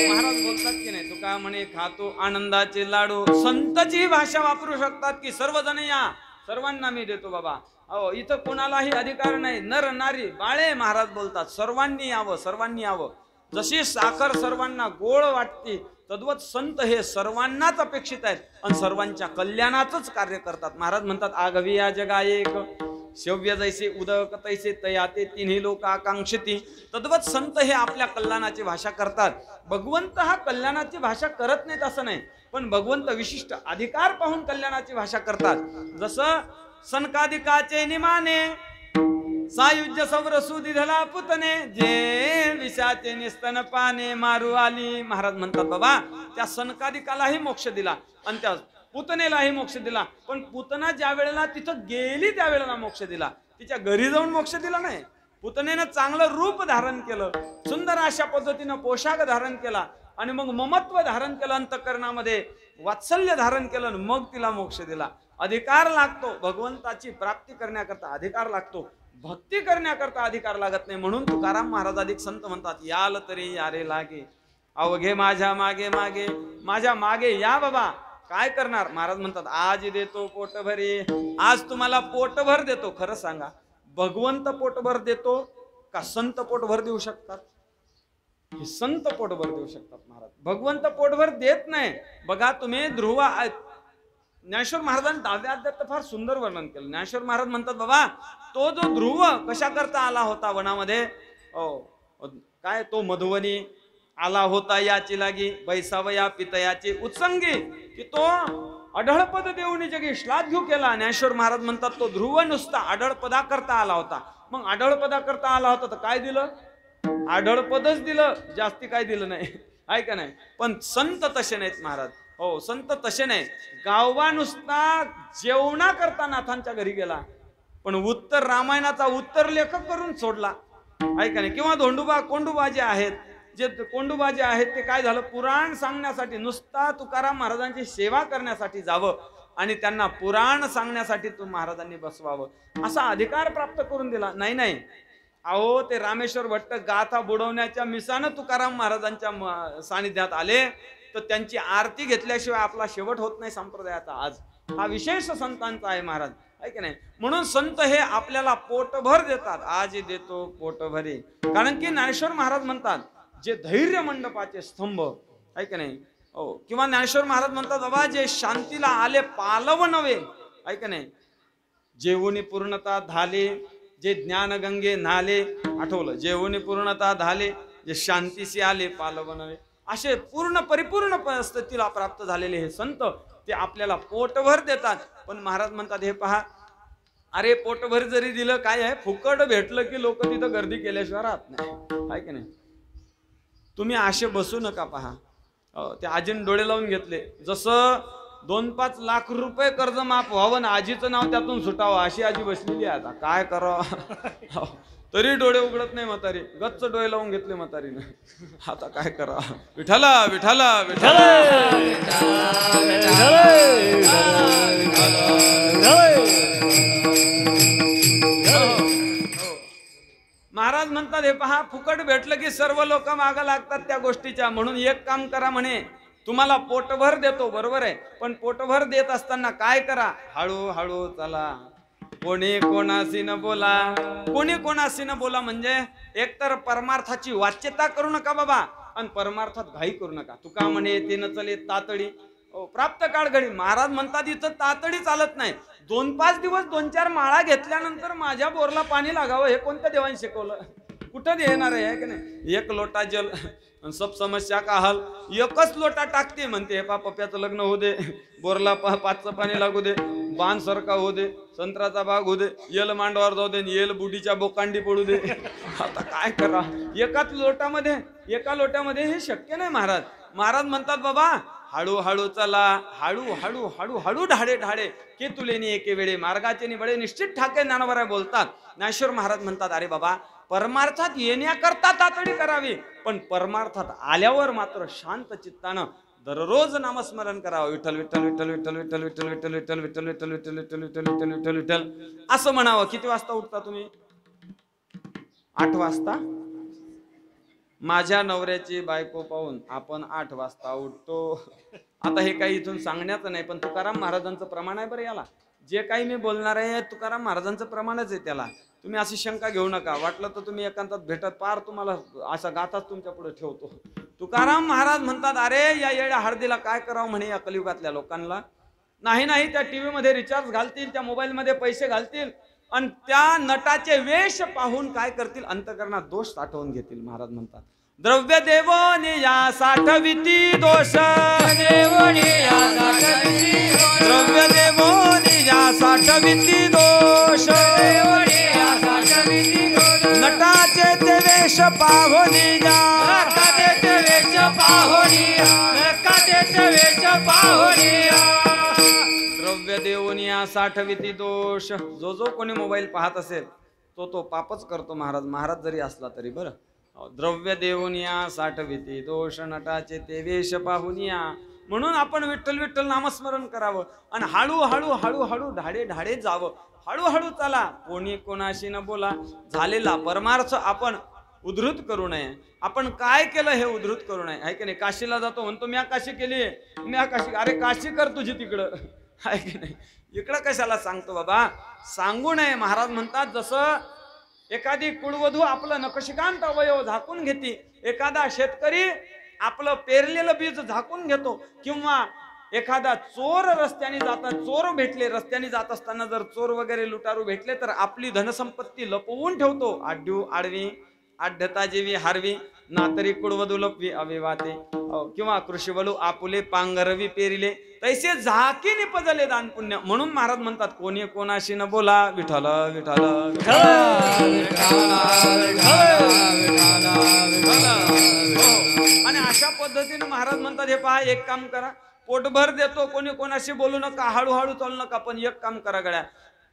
महाराज बोलतात की नाही, तुका म्हणे खातो आनंदाचे लाडू. संतची भाषा वापरू शकतात की सर्वजण या, सर्वांना मी देतो बाबा. अहो इथं कोणालाही अधिकार नाही, नर नारी बाळे. महाराज बोलतात सर्वांनी यावं, सर्वांनी यावं. जशी साखर सर्वांना गोड वाटते, तद्वत संत हे सर्वांनाच अपेक्षित आहेत आणि सर्वांच्या कल्याणाचंच कार्य करतात. महाराज म्हणतात आगवी या जगा एक, शव्य जैसे उदक तैसे तया ते तिन्ही लोक आकांक्षिती. तद्वत संत हे आपल्या कल्याणाची भाषा करतात. भगवंत हा कल्याणाची भाषा करत नाहीत असं नाही, पण भगवंत विशिष्ट अधिकार पाहून कल्याणाची भाषा करतात. जसं सनकादिकाचे निमाने, सायुज्य सौरसू दिधला पुतने, जे विषाचे निस्तन पाने मारू आली. महाराज म्हणतात बाबा त्या सनकादिकालाही मोक्ष दिला आणि त्या पुतनेलाही मोक्ष दिला, पण पुतना ज्या वेळेला तिथं गेली त्यावेळेला मोक्ष दिला, तिच्या घरी जाऊन मोक्ष दिला नाही. पुतनेनं चांगलं रूप धारण केलं, सुंदर अशा पद्धतीनं पोशाख धारण केला आणि मग ममत्व धारण केलं, अंतःकरणामध्ये वात्सल्य धारण केलं, मग तिला मोक्ष दिला. अधिकार लागतो भगवंताची प्राप्ती करण्याकरता, अधिकार लागतो भक्ती करण्याकरता, अधिकार लागत नाही. म्हणून तुकाराम महाराज अधिक संत म्हणतात याल तरी यारे लागे, अवघे माझ्या मागे मागे, माझ्या मागे या बाबा. काय करणार? महाराज म्हणतात आज देतो पोटभरी, आज तुम्हाला पोटभर देतो. खरं सांगा, भगवंत पोटभर देतो का संत पोटभर देऊ शकतात? हे संत पोटभर देऊ शकतात महाराज, भगवंत पोटभर देत नाही. बघा तुम्ही ध्रुव, ज्ञानेश्वर महाराजांनी 10व्या अध्यायात फार सुंदर वर्णन केलं. ज्ञानेश्वर महाराज म्हणतात बाबा तो जो ध्रुव कशा करता आला होता वनामध्ये, काय तो मधुवनी आला होता याची लागी, बैसावया पितयाची उत्संगी, की तो अढळपद देऊनी जगी श्लाघ्य केला. ज्ञानेश्वर महाराज म्हणतात तो ध्रुव नुसता आढळपदा करता आला होता. मग आढळपदा करता आला होता तर काय दिलं? आढळपदच दिलं, जास्ती काय दिलं नाही, आहे का नाही? पण संत तसे नाहीत महाराज. हो संत तसे नाही. गाववा नुसता जेवणा करता नाथांच्या घरी गेला, पण उत्तर रामायणाचा उत्तर लेखक करून सोडला, आहे का नाही? किंवा धोंडोबा कोंडोबा जे आहेत, जे कोंडोबा जे आहेत ते काय झालं, पुराण सांगण्यासाठी, नुसता तुकाराम महाराजांची सेवा करण्यासाठी जावं आणि त्यांना पुराण सांगण्यासाठी तू महाराजांनी बसवावं, असा अधिकार प्राप्त करून दिला. नाही नाही, अहो ते रामेश्वर भट्ट गाथा बुडवण्याच्या मिसानं तुकाराम महाराजांच्या सानिध्यात आले, तर त्यांची आरती घेतल्याशिवाय आपला शेवट होत नाही संप्रदायाचा. आज हा विशेष संतांचा आहे महाराज. आहे की नाही. म्हणून संत हे आपल्याला पोटभर देतात. आज देतो पोटभरी. कारण की ज्ञानेश्वर महाराज म्हणतात जे धैर्य मंडपाचे स्तंभ आहे की नाही. हो, किंवा ज्ञानेश्वर महाराज म्हणतात बाबा जे शांतीला आले पालव नव्हे आहे की नाही. जेवुनी पूर्णता झाले जे ज्ञानगंगे नाले. आठवलं, जेवुनी पूर्णता झाले जे शांतीशी आले पालव नव्हे. असे पूर्ण परिपूर्ण परिस्थितीला प्राप्त झालेले हे संत ते आपल्याला पोटभर देतात. पण महाराज म्हणतात हे पहा, अरे पोटभर जरी दिलं काय आहे, फुकट भेटलं की लोक तिथं गर्दी केल्याशिवाय राहत नाही आहे की नाही. तुम्ही असे बसू नका. पहा ते आजीने डोळे लावून घेतले. जसं 2-5 लाख रुपये कर्ज माफ व्हावं ना आजीचं नाव त्यातून सुटावं अशी आजी बसलेली आहे. आता काय करावं तरी डोळे उघडत नाही म्हातारी. गच्च डोळे लावून घेतले म्हातारीने. आता काय करावं. विठाला विठाला विठाला. महाराज म्हणतात हे पहा, फुकट भेटलं की सर्व लोक मागं लागतात त्या गोष्टीच्या. म्हणून एक काम करा म्हणे, तुम्हाला पोटभर देतो बरोबर आहे, पण पोटभर देत असताना काय करा, हळूहळू चला. कोणी कोणाशी न बोला. कोणी कोणाशी न बोला म्हणजे एकतर परमार्थाची वाच्यता करू नका बाबा, आणि परमार्थात घाई करू नका. तुका म्हणे ते न चले तातडी प्राप्त काळ घडी. महाराज म्हणतात इथं तातडी चालत नाही. 2-5 दिवस 2-4 माळा घेतल्यानंतर माझ्या बोरला पाणी लागावं हे कोणत्या देवाने शिकवलं. कुठं येणार आहे की नाही. एक लोटा जल सब समस्या का हल. एकच लोटा टाकते म्हणते हे पप्प्याचं लग्न होऊ दे, बोरला 5चं पाणी लागू दे, बाण सरका होऊ दे, संत्राचा बाग होऊ दे, येल मांडवावर जाऊ दे, येल बुडीच्या बोकांडी पडू दे. आता काय करा. एका लोट्यामध्ये हे शक्य नाही. महाराज म्हणतात बाबा हळूहळू चला. हळूहळू हळूहळू ढाडे ढाडे के तुलेनी एके वेळे मार्गाचे निबळे निश्चित ठाके ज्ञानवरा बोलतात. ज्ञानेश्वर महाराज म्हणतात अरे बाबा परमार्थात येण्याकरता तातडी करावी, पण परमार्थात आल्यावर मात्र शांत चित्तानं दररोज नामस्मरण करावं. विठ्ठल विठ्ठल विठ्ठल विठ्ठल विठ्ठल विठ्ठल विठ्ठल विठ्ठल विठ्ठल विठ्ठल विठ्ठल विठ्ठल विठ्ठल विठ्ठल विठ्ठल विठ्ठल असं म्हणावं. किती वाजता उठता तुम्ही? 8 वाजता. माझ्या नवऱ्याची बायको पाहून आपण 8 वाजता उठतो. आता हे काही इथून सांगण्याचं नाही, पण तुकाराम महाराजांचं प्रमाण आहे बरं याला. जे काही मी बोलणार आहे तुकाराम महाराजांचं प्रमाणच आहे त्याला. तुम्ही अशी शंका घेऊ नका. वाटलं तर तुम्ही एकांतात भेटत पार तुम्हाला असा गाथाच तुमच्या पुढे ठेवतो. तुकाराम महाराज म्हणतात अरे या येड्या हळदीला काय करावं म्हणे या कलियुगातल्या लोकांना. नाही त्या टीव्ही मध्ये रिचार्ज घालतील, त्या मोबाईल मध्ये पैसे घालतील, आणि त्या नटाचे वेश पाहून काय करतील, अंतकरणात दोष साठवून घेतील. महाराज म्हणतात द्रव्य देवोनी या साठविती दोष. द्रव्य देवोनी या साठविती दोष. नटाचे ते वेश पाहुनी जा. द्रव्य देवोनिया साठविती दोष. जो कोणी मोबाईल पाहत असेल तो पापच करतो. महाराज जरी असला तरी बरं. द्रव्य देवोनिया साठविती दोष. नटाचे ते वेश पाहुनिया. म्हणून आपण विठ्ठल विठ्ठल नामस्मरण करावं, आणि हळूहळू हळूहळू ढाडे ढाडे जावं. हळूहळू चला. कोणी कोणाशी न बोला. झालेला परमार्थ आपण उद्धृत करू नये. आपण काय केलं हे उद्धृत करू नये आहे की नाही. काशीला जातो म्हणतो म्या काशी केली, म्या काशी. अरे काशी कर तुझी तिकडं आहे की नाही. इकडं कशाला सांगतो बाबा. सांगू नये. महाराज म्हणतात जसं एखादी कुळवधू आपलं नखशिकांत अवयव झाकून घेते, एखादा शेतकरी आपलं पेरलेलं बीज झाकून घेतो, किंवा एखादा चोर रस्त्याने जातात, चोर भेटले रस्त्याने जात असताना जर चोर वगैरे लुटारू भेटले तर आपली धनसंपत्ती लपवून ठेवतो. आड्यू आडवी आढ्यता जेवी हारवी नातरी कुळवधू लपवी अविवाते. किंवा कृषीवलू आपुले पांघरवी पेरिले तैसे झाकी निपजले दान पुण्य. म्हणून महाराज म्हणतात कोणी कोणाशी न बोला. विठ्ठल विठ्ठल आणि अशा पद्धतीने महाराज म्हणतात हे पहा एक काम करा. पोटभर देतो, कोणी कोणाशी बोलू नका, हळूहळू चालू नका, पण एक काम करा गड्या,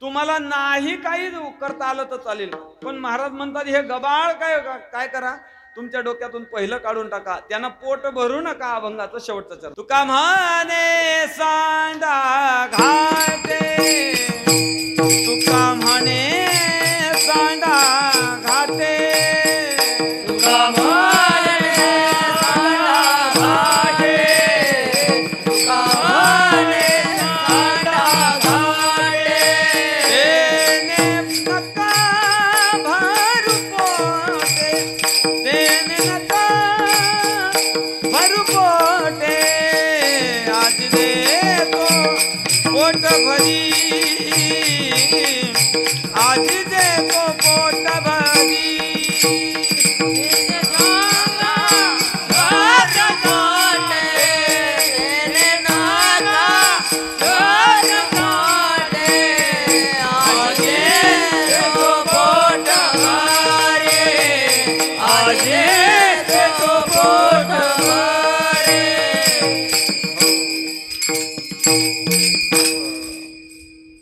तुम्हाला नाही काही करता आलं तर चालेल, पण महाराज म्हणतात हे गबाळ काय करा, तुमच्या डोक्यातून पहिलं काढून टाका. त्यांना पोट भरू नका. अभंगाचं शेवटचं चरण. तुका म्हणे सांडा घाटे, तुका म्हणे सांडा घाटे, तुका म्हणे सांडा घाटे, तुका म्हणे सांडा घाटे. भरी आजी देतो पोट भरी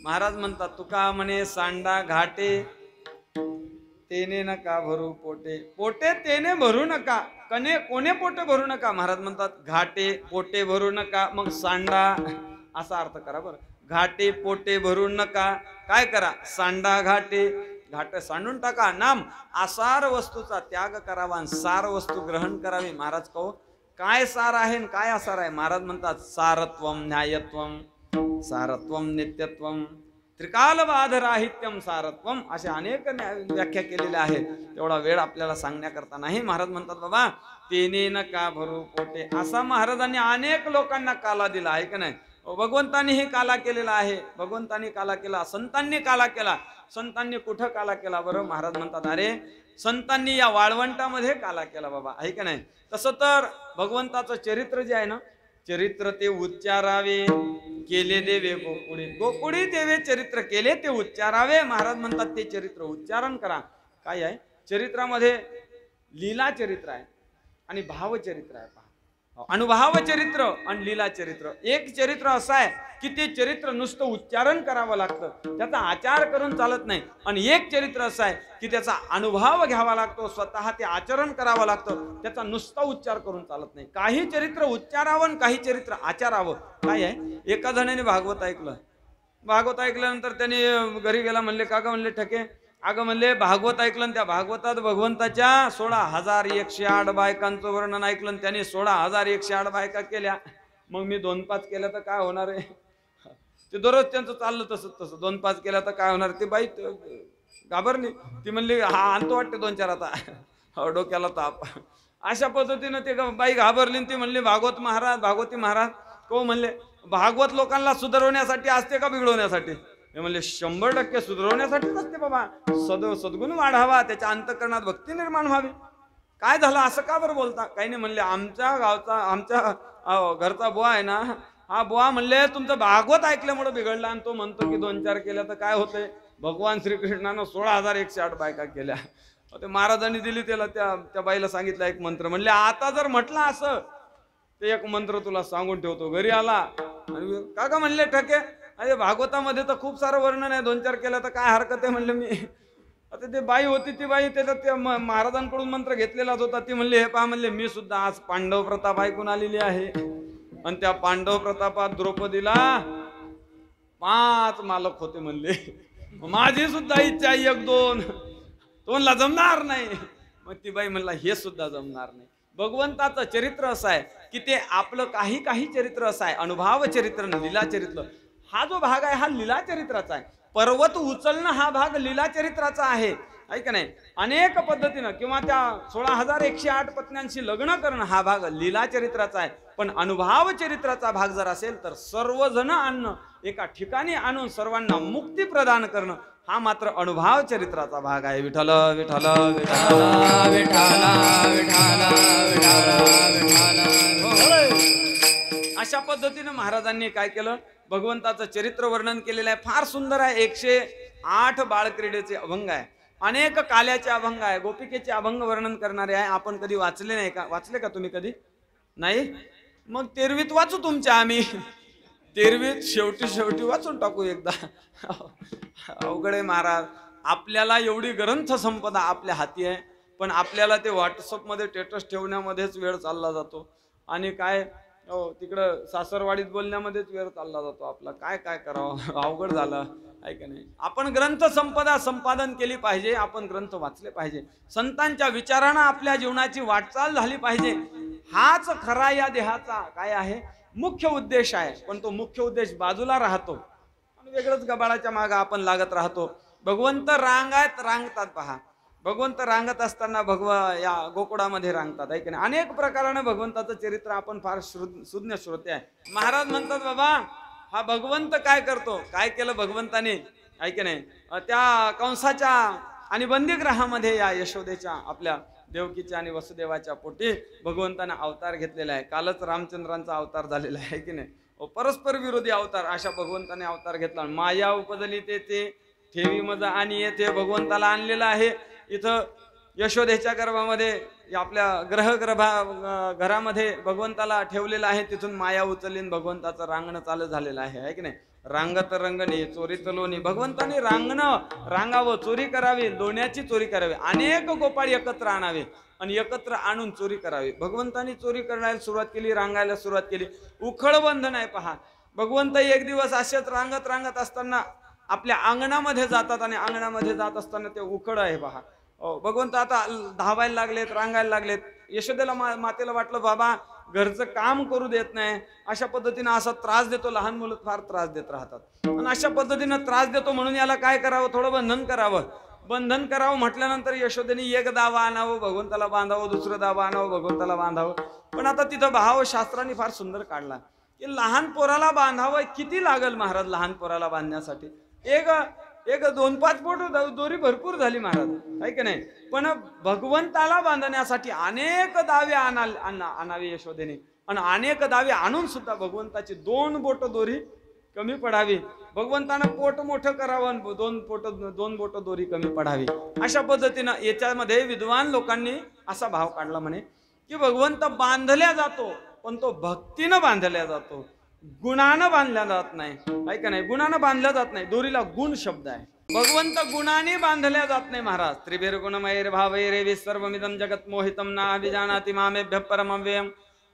महाराज म्हणतात तुका म्हणे सांडा घाटे तेने नका भरू पोटे पोटे तेने भरू नका कोणे पोटे भरू नका महाराज म्हणतात घाटे पोटे भरू नका मग सांडा असा अर्थ करा बरं घाटे पोटे भरू नका काय करा सांडा घाटे घाट सांडून टाका नाम आसार वस्तूचा त्याग करावा आणि सार वस्तू ग्रहण करावी महाराज कहो काय सार आहे आणि काय आसार आहे महाराज म्हणतात सारत्वम न्यायत्वम सारत्वम नित्यत्वम त्रिकालवादराहित्यम सारत्वम असे अनेक व्याख्या केलेल्या आहेत तेवढा वेळ आपल्याला सांगण्याकरता नाही महाराज म्हणतात बाबा तेने नका भरू पोटे असा महाराजांनी अनेक लोकांना काला दिला आहे का नाही भगवंतांनीही काला केलेला आहे भगवंतांनी काला केला संतांनी काला केला संतांनी कुठं काला केला बरं महाराज म्हणतात अरे संतांनी या वाळवंटामध्ये काला केला बाबा आहे का नाही तसं तर भगवंताचं चरित्र जे आहे ना चरित्र ते उच्चारावे केले देवे गोकुळी गोकुळी देवे चरित्र केले ते उच्चारावे महाराज म्हणतात ते चरित्र उच्चारण करा काय आहे चरित्रामध्ये लीला चरित्र आहे आणि भावचरित्र आहे अनुभव चरित्र आणि लीला चरित्र एक चरित्र असं आहे की ते चरित्र नुसतं उच्चारण करावं लागतं त्याचा आचार करून चालत नाही आणि एक चरित्र असं आहे की त्याचा अनुभव घ्यावा लागतो स्वतः ते आचरण करावं लागतं त्याचा नुसता उच्चार करून चालत नाही काही चरित्र उच्चारावं काही चरित्र आचारावं काय आहे एका जणाने भागवत ऐकल्यानंतर त्याने घरी गेला म्हणले काका म्हणले ठके अगं म्हणले भागवत ऐकलं त्या भागवतात भगवंताच्या 16,108 बायकांचं वर्णन ऐकलं त्याने 16,108 बायका केल्या मग मी 2-5 केल्या तर काय होणार आहे ते दररोज त्यांचं चाललं तसं 2-5 केल्या तर काय होणार ते बाई घाबरली ती म्हणली हा आणतो वाटते 2-4 आता डोक्याला ताप अशा पद्धतीनं ते बाई घाबरली ती म्हणली भागवती महाराज को म्हणले भागवत लोकांना सुधारवण्यासाठी असते का बिघडवण्यासाठी हे म्हणले 100% सुधारवण्यासाठीच असते बाबा सद्गुण वाढावा त्याच्या अंतःकरणात भक्ती निर्माण व्हावी काय झालं असं का बरं बोलता काही नाही म्हणले आमच्या घरचा बुवा आहे ना हा बुवा म्हणले तुमचं भागवत ऐकल्यामुळे बिघडला आणि तो म्हणतो की 2-4 केल्या तर काय होतंय भगवान श्रीकृष्णानं 16,108 बायका केल्या ते महाराजांनी दिली त्याला त्या बाईला सांगितलं एक मंत्र म्हणले आता जर म्हटलं असं ते एक मंत्र तुला सांगून ठेवतो घरी आला आणि काका म्हणले ठके अरे भागवतामध्ये तर खूप सारं वर्णन आहे 2-4 केलं तर काय हरकत आहे म्हणलं मी आता ते बाई होती ती बाई त्याच्यात त्या महाराजांकडून मंत्र घेतलेलाच होता ती म्हणली हे पहा म्हणले मी सुद्धा आज पांडव प्रताप ऐकून आलेली आहे आणि त्या पांडव प्रतापात द्रौपदीला 5 मालक होते म्हणले माझी सुद्धा इच्छा 1-2 तोंडला जमणार नाही मग ती बाई म्हणला हे सुद्धा जमणार नाही भगवंताचं चरित्र असं आहे की ते आपलं काही चरित्र असं आहे अनुभव चरित्र लीला चरित्र हा जो भाग आहे हा लीला चरित्राचा आहे पर्वत उचलणं हा भाग लीला चरित्राचा आहे ऐक नाही अनेक पद्धतीनं किंवा त्या 16,108 पत्न्यांशी लग्न करणं हा भाग लीला चरित्राचा आहे पण अनुभव चरित्राचा भाग जर असेल तर सर्वजण आणणं एका ठिकाणी आणून सर्वांना मुक्ती प्रदान करणं हा मात्र अनुभव चरित्राचा भाग आहे विठ्ठल विठ्ठल विठ्ठल विठ्ठल अशा पद्धतीनं महाराजांनी काय केलं भगवंताचं चरित्र वर्णन केलेलं आहे फार सुंदर आहे 108 बाळक्रीडेचे अभंग आहे अनेक काल्याचे अभंग आहे गोपिकेचे अभंग वर्णन करणारे आहे आपण कधी वाचले नाही का वाचले का तुम्ही कधी नाही मग 13वीत वाचू तुमच्या आम्ही 13वीत शेवटी वाचून टाकू एकदा अवघड आहे महाराज आपल्याला एवढी ग्रंथ संपदा आपल्या हाती आहे पण आपल्याला ते व्हॉट्सअपमध्ये स्टेटस ठेवण्यामध्येच वेळ चालला जातो आणि काय तिकडं सासरवाडीत बोलण्यामध्येच वेळ चालला जातो आपला काय करावं अवघड झालं आहे का नाही आपण ग्रंथ संपदा संपादन केली पाहिजे आपण ग्रंथ वाचले पाहिजे संतांच्या विचारांना आपल्या जीवनाची वाटचाल झाली पाहिजे हाच खरा या देहाचा काय आहे मुख्य उद्देश आहे पण तो मुख्य उद्देश बाजूला राहतो आणि वेगळंच गबाळाच्या मागे आपण लागत राहतो भगवंत रांगतात पहा भगवंत रांगत असताना या गोकुळामध्ये रांगतात आहे की नाही अनेक प्रकाराने भगवंताचं चरित्र आपण फार सुज्ञ श्रोते आहे महाराज म्हणतात बाबा हा भगवंत काय करतो, काय केलं भगवंताने, ऐक नाही, त्या कंसाच्या आणि बंदीगृहामध्ये या यशोदेच्या आपल्या देवकीच्या आणि वसुदेवाच्या पोटी भगवंताने अवतार घेतलेला आहे. कालच रामचंद्रांचा अवतार झालेला आहे की नाही. परस्पर विरोधी अवतार अशा भगवंताने अवतार घेतला. माया उपजली ते ठेवी मजा आणि येथे भगवंताला आणलेलं आहे. इथं यशोदेच्या गर्भामध्ये आपल्या घरामध्ये भगवंताला ठेवलेलं आहे. तिथून माया उचललीन भगवंताचं रांगणं चालू झालेलं आहे की नाही. रांगत रंगणी चोरीत लोणी, भगवंताने रांगावं, चोरी करावी, लोण्याची चोरी करावी, अनेक गोपाळ एकत्र आणावे आणि एकत्र आणून चोरी करावी. भगवंतानी चोरी करण्याला सुरुवात केली, रांगायला सुरुवात केली. उखळ बंधन आहे पहा. भगवंत एक दिवस असेच रांगत असताना आपल्या अंगणामध्ये जातात आणि अंगणामध्ये जात असताना ते उखळ आहे पहा. भगवंत आता धावायला लागलेत, रांगायला लागलेत. यशोदेला मातेला वाटलं बाबा घरचं काम करू देत नाही, अशा पद्धतीनं असा त्रास देतो. लहान मुलं फार त्रास देत राहतात आणि अशा पद्धतीनं त्रास देतो म्हणून याला काय करावं, थोडं बंधन करावं म्हटल्यानंतर यशोदेने एक दावा आणावं, भगवंताला बांधावं, दुसरं दावा आणावं, भगवंताला बांधावं. पण आता तिथं भाव शास्त्रांनी फार सुंदर काढला की लहान पोराला बांधावं किती लागल महाराज. लहान पोराला बांधण्यासाठी एक 2-5 बोट दोरी भरपूर झाली महाराज, आहे की नाही. पण भगवंताला बांधण्यासाठी अनेक दावे आणावे यशोदेने आणि अनेक दावे आणून सुद्धा भगवंताची 2 बोट दोरी कमी पडावी. भगवंतानं पोट मोठं करावं, 2 बोट दोरी कमी पडावी. अशा पद्धतीनं याच्यामध्ये विद्वान लोकांनी असा भाव काढला म्हणे की भगवंत बांधल्या जातो पण तो भक्तीनं बांधल्या जातो, गुणानं बांधल्या जात नाही, आहे का नाही. गुणानं बांधल्या जात नाही. दोरीला गुण शब्द आहे. भगवंत गुणाने बांधल्या जात नाही महाराज. त्रिभेर गुणमयर भावैरे सर्वमिदं जगत मोहितम ना अभिजानाति मामेभ्य परमव्ययम्.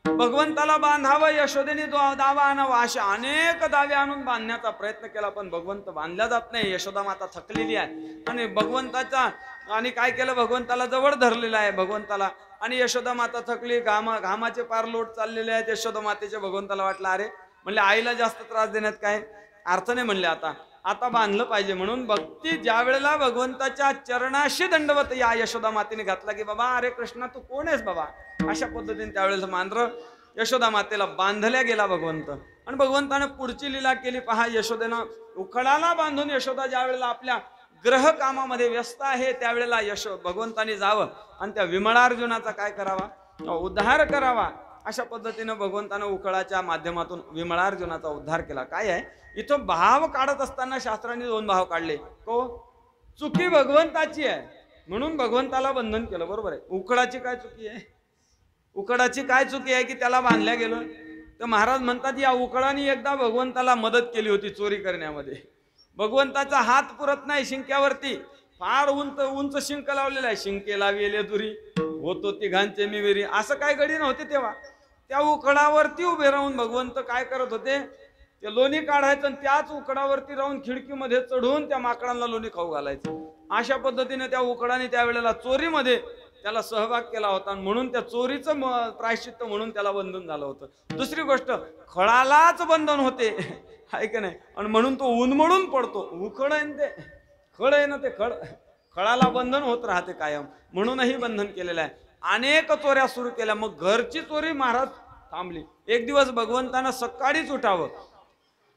भगवंताला बांधावं, यशोदेने दावा आणावा, असे अनेक दावे आणून बांधण्याचा प्रयत्न केला पण भगवंत बांधल्या जात नाही. यशोदा माता थकलेली आहे आणि भगवंताचा आणि काय केलं, भगवंताला जवळ धरलेलं आहे भगवंताला. आणि यशोदा माता थकली, घामाचे पार लोट चाललेले आहेत. यशोदा मातेच्या भगवंताला वाटलं अरे म्हणले आईला जास्त त्रास देण्यात काय अर्थ नाही. म्हणले आता बांधलं पाहिजे. म्हणून भक्ती ज्या वेळेला भगवंताच्या चरणाशी दंडवत या यशोदा मातेने घातला की बाबा अरे कृष्णा तू कोण आहेस बाबा, अशा पद्धतीने त्यावेळेला मांजर यशोदा मातेला बांधल्या गेला भगवंत. आणि भगवंतानं पुढची लीला केली पहा. यशोदेनं उखळाला बांधून यशोदा ज्या वेळेला आपल्या ग्रह कामामध्ये व्यस्त आहे त्यावेळेला भगवंताने जावं आणि त्या विमळार्जुनाचा काय करावा, उद्धार करावा. अशा पद्धतीनं भगवंतानं उखळाच्या माध्यमातून विमळार्जुनाचा उद्धार केला. काय आहे इथं भाव काढत असताना शास्त्रांनी 2 भाव काढले. चुकी भगवंताची आहे म्हणून भगवंताला बंधन केलं, बरोबर आहे. उखळाची काय चुकी आहे, उखळाची काय चुकी आहे की त्याला बांधल्या गेलं. तर महाराज म्हणतात या उखळाने एकदा भगवंताला मदत केली होती चोरी करण्यामध्ये. भगवंताचा हात पुरत नाही शिंक्यावरती, फार उंच शिंक लावलेला आहे. शिंके लावलेले दुरी होतो तिघांचे मिविरी, असं काय गडी नव्हते तेव्हा. त्या उखडावरती उभे राहून भगवंत काय करत होते, ते लोणी काढायचं आणि त्याच उखडावरती राहून खिडकीमध्ये चढून त्या माकडांना लोणी खाऊ घालायचं. अशा पद्धतीने त्या उखडाने त्यावेळेला चोरीमध्ये त्याला सहभाग केला होता म्हणून त्या चोरीचं प्रायश्चित्त म्हणून त्याला बंधन झालं होतं. दुसरी गोष्ट खळालाच बंधन होते, आहे का नाही. आणि म्हणून तो उन्मळून पडतो. उखड आहे ते खळ आहे ना, ते खळाला बंधन होत राहते कायम, म्हणूनही बंधन केलेलं आहे. अनेक चोऱ्या सुरू केल्या. मग घरची चोरी महाराज थांबली. एक दिवस भगवंतानं सकाळीच उठावं.